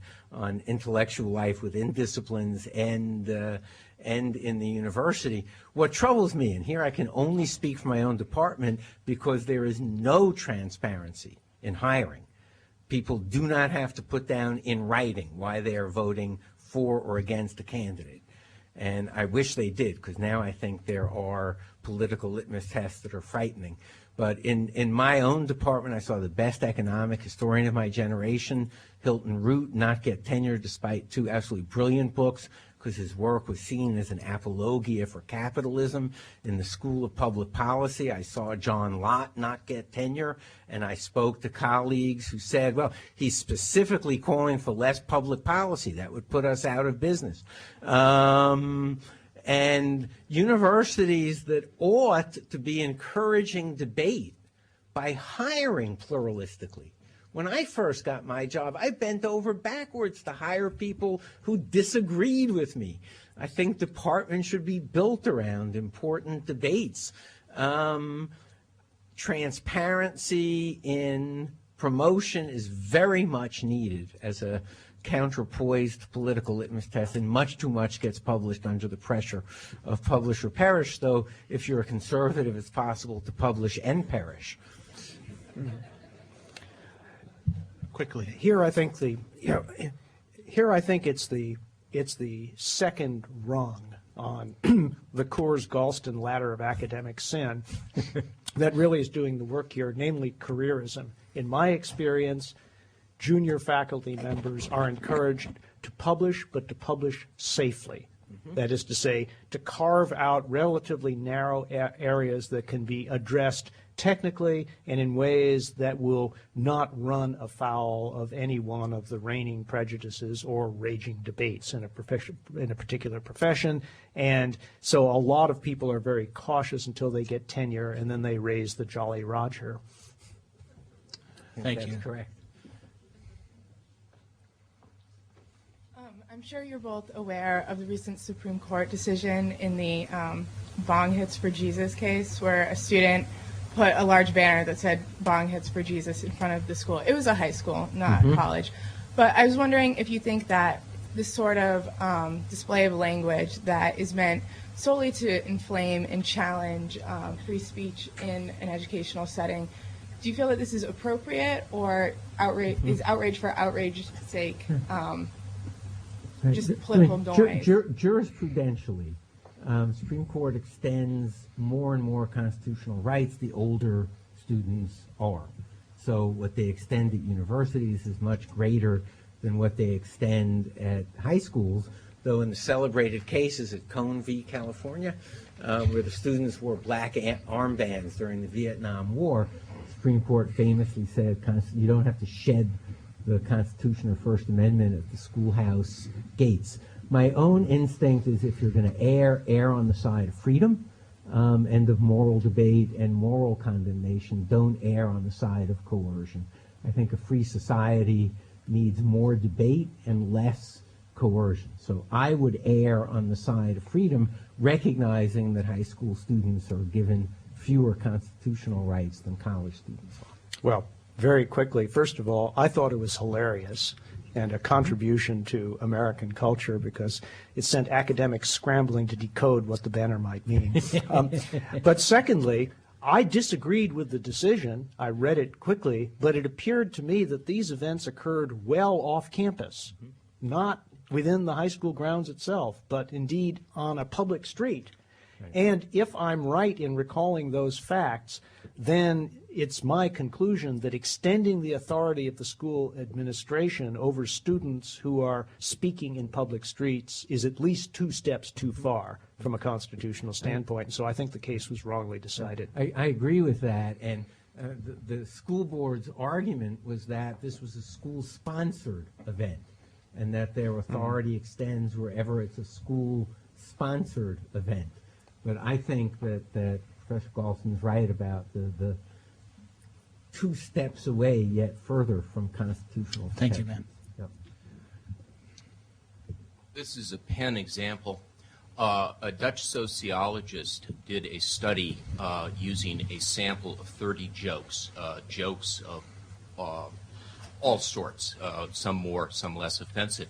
intellectual life within disciplines and in the university. What troubles me, and here I can only speak for my own department because there is no transparency in hiring, people do not have to put down in writing why they are voting for or against a candidate. And I wish they did, because now I think there are political litmus tests that are frightening. But in my own department, I saw the best economic historian of my generation, Hilton Root, not get tenure despite 2 absolutely brilliant books, because his work was seen as an apologia for capitalism. In the School of Public Policy, I saw John Lott not get tenure, and I spoke to colleagues who said, well, he's specifically calling for less public policy. That would put us out of business. And universities that ought to be encouraging debate by hiring pluralistically. When I first got my job, I bent over backwards to hire people who disagreed with me. I think departments should be built around important debates. Transparency in promotion is very much needed as a counterpoise to political litmus test, and much too much gets published under the pressure of publish or perish, though if you're a conservative, it's possible to publish and perish. Quickly. Here I think it's the second rung on the Coors Galston ladder of academic sin that really is doing the work here, namely careerism. In my experience, junior faculty members are encouraged to publish, but to publish safely. That is to say, to carve out relatively narrow areas that can be addressed technically and in ways that will not run afoul of any one of the reigning prejudices or raging debates in a particular profession. And so a lot of people are very cautious until they get tenure, and then they raise the Jolly Roger. Thank you. That's correct. I'm sure you're both aware of the recent Supreme Court decision in the Bong Hits for Jesus case, where a student put a large banner that said Bong Hits for Jesus in front of the school. It was a high school, not college. But I was wondering if you think that this sort of display of language that is meant solely to inflame and challenge free speech in an educational setting, do you feel that this is appropriate, or is outrage for outrage's sake just political noise? Jurisprudentially, Supreme Court extends more and more constitutional rights the older students are. So what they extend at universities is much greater than what they extend at high schools, though in the celebrated cases at Cone v. California, where the students wore black armbands during the Vietnam War, the Supreme Court famously said you don't have to shed the Constitution or First Amendment at the schoolhouse gates. My own instinct is, if you're going to err on the side of freedom and of moral debate and moral condemnation, don't err on the side of coercion. I think a free society needs more debate and less coercion. So I would err on the side of freedom, recognizing that high school students are given fewer constitutional rights than college students are. Well, very quickly, first of all, I thought it was hilarious and a contribution to American culture, because it sent academics scrambling to decode what the banner might mean. But secondly, I disagreed with the decision. I read it quickly, but it appeared to me that these events occurred well off campus, not within the high school grounds itself, but indeed on a public street. Right. And if I'm right in recalling those facts, then it's my conclusion that extending the authority of the school administration over students who are speaking in public streets is at least 2 steps too far from a constitutional standpoint. And so I think the case was wrongly decided. I agree with that. And the school board's argument was that this was a school-sponsored event, and that their authority extends wherever it's a school-sponsored event. But I think that Professor Galston's right about the 2 steps away yet further from constitutional protection. Thank you, man. Yep. This is a pen example. A Dutch sociologist did a study using a sample of 30 jokes, jokes of all sorts, some more, some less offensive.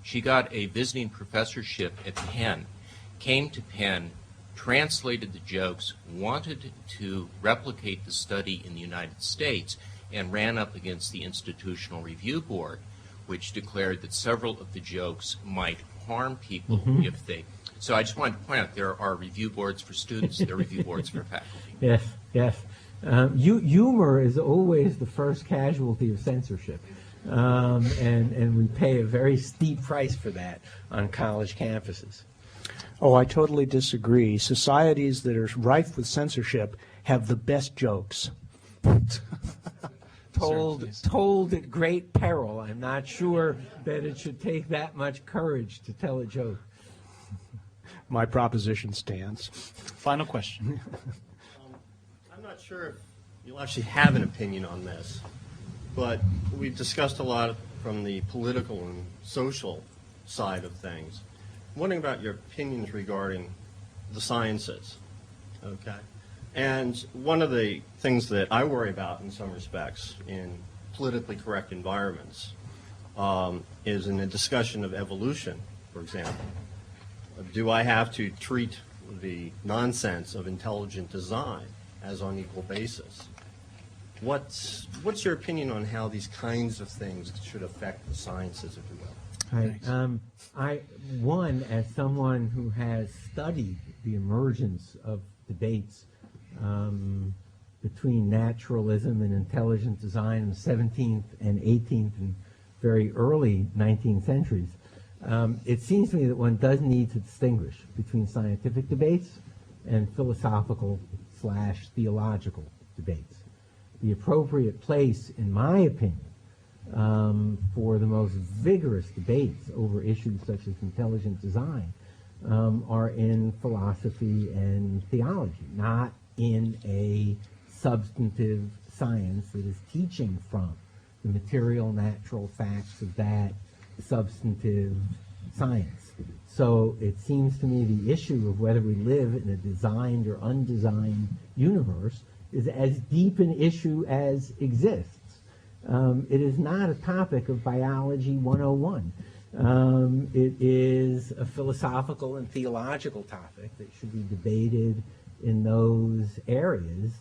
She got a visiting professorship at Penn, came to Penn, translated the jokes, wanted to replicate the study in the United States, and ran up against the Institutional Review Board, which declared that several of the jokes might harm people if they. So I just wanted to point out there are review boards for students, there are review boards for faculty. Yes, yes. Humor is always the first casualty of censorship, and we pay a very steep price for that on college campuses. Oh, I totally disagree. Societies that are rife with censorship have the best jokes. Told at great peril. I'm not sure that it should take that much courage to tell a joke. My proposition stands. Final question. I'm not sure if you'll actually have an opinion on this, but we've discussed a lot from the political and social side of things. I'm wondering about your opinions regarding the sciences, okay? And one of the things that I worry about in some respects in politically correct environments is in a discussion of evolution, for example. Do I have to treat the nonsense of intelligent design as on equal basis? What's your opinion on how these kinds of things should affect the sciences, if you will? As someone who has studied the emergence of debates between naturalism and intelligent design in the 17th and 18th and very early 19th centuries, it seems to me that one does need to distinguish between scientific debates and philosophical/theological debates. The appropriate place, in my opinion, for the most vigorous debates over issues such as intelligent design are in philosophy and theology, not in a substantive science that is teaching from the material natural facts of that substantive science. So it seems to me the issue of whether we live in a designed or undesigned universe is as deep an issue as exists. It is not a topic of biology 101. It is a philosophical and theological topic that should be debated in those areas,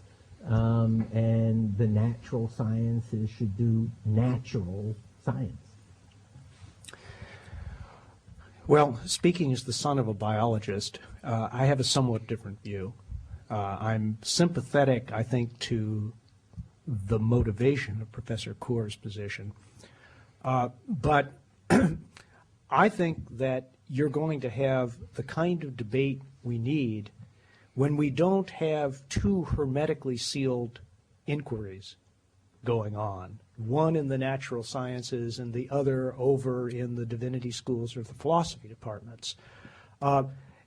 and the natural sciences should do natural science. Well, speaking as the son of a biologist, I have a somewhat different view. I'm sympathetic, I think, to the motivation of Professor Kaur's position. But I think that you're going to have the kind of debate we need when we don't have two hermetically sealed inquiries going on, one in the natural sciences and the other over in the divinity schools or the philosophy departments.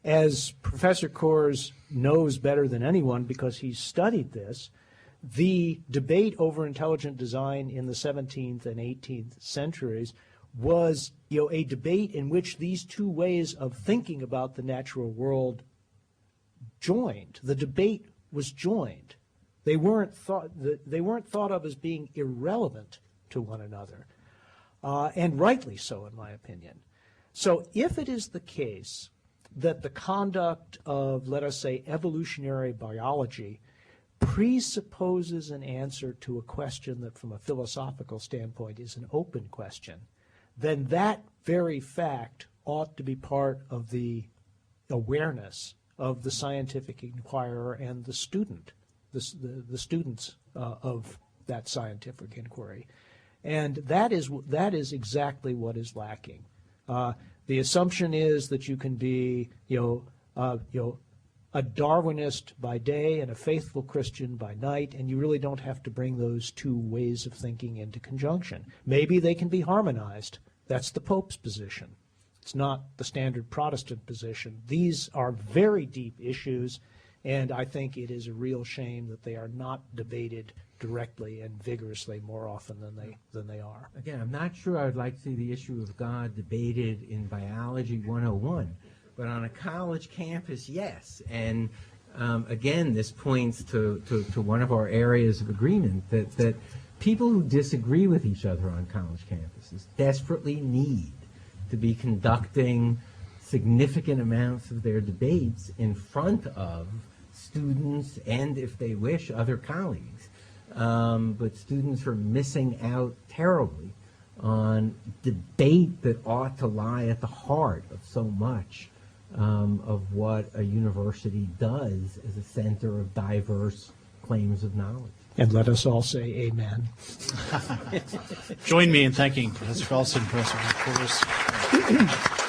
As Professor Kaurs knows better than anyone because he's studied this, the debate over intelligent design in the 17th and 18th centuries was, a debate in which these two ways of thinking about the natural world joined. The debate was joined. They weren't thought of as being irrelevant to one another, and rightly so, in my opinion. So if it is the case that the conduct of, let us say, evolutionary biology presupposes an answer to a question that from a philosophical standpoint is an open question, then that very fact ought to be part of the awareness of the scientific inquirer and the student, the students of that scientific inquiry. And that is exactly what is lacking. The assumption is that you can be, a Darwinist by day and a faithful Christian by night, and you really don't have to bring those two ways of thinking into conjunction. Maybe they can be harmonized. That's the Pope's position. It's not the standard Protestant position. These are very deep issues, and I think it is a real shame that they are not debated directly and vigorously more often than they are. Again, I'm not sure I would like to see the issue of God debated in Biology 101, but on a college campus, yes. And again, this points to one of our areas of agreement, that people who disagree with each other on college campuses desperately need to be conducting significant amounts of their debates in front of students and, if they wish, other colleagues. but students are missing out terribly on debate that ought to lie at the heart of so much of what a university does as a center of diverse claims of knowledge. And let us all say amen. Join me in thanking Professor Galston, Professor Portis.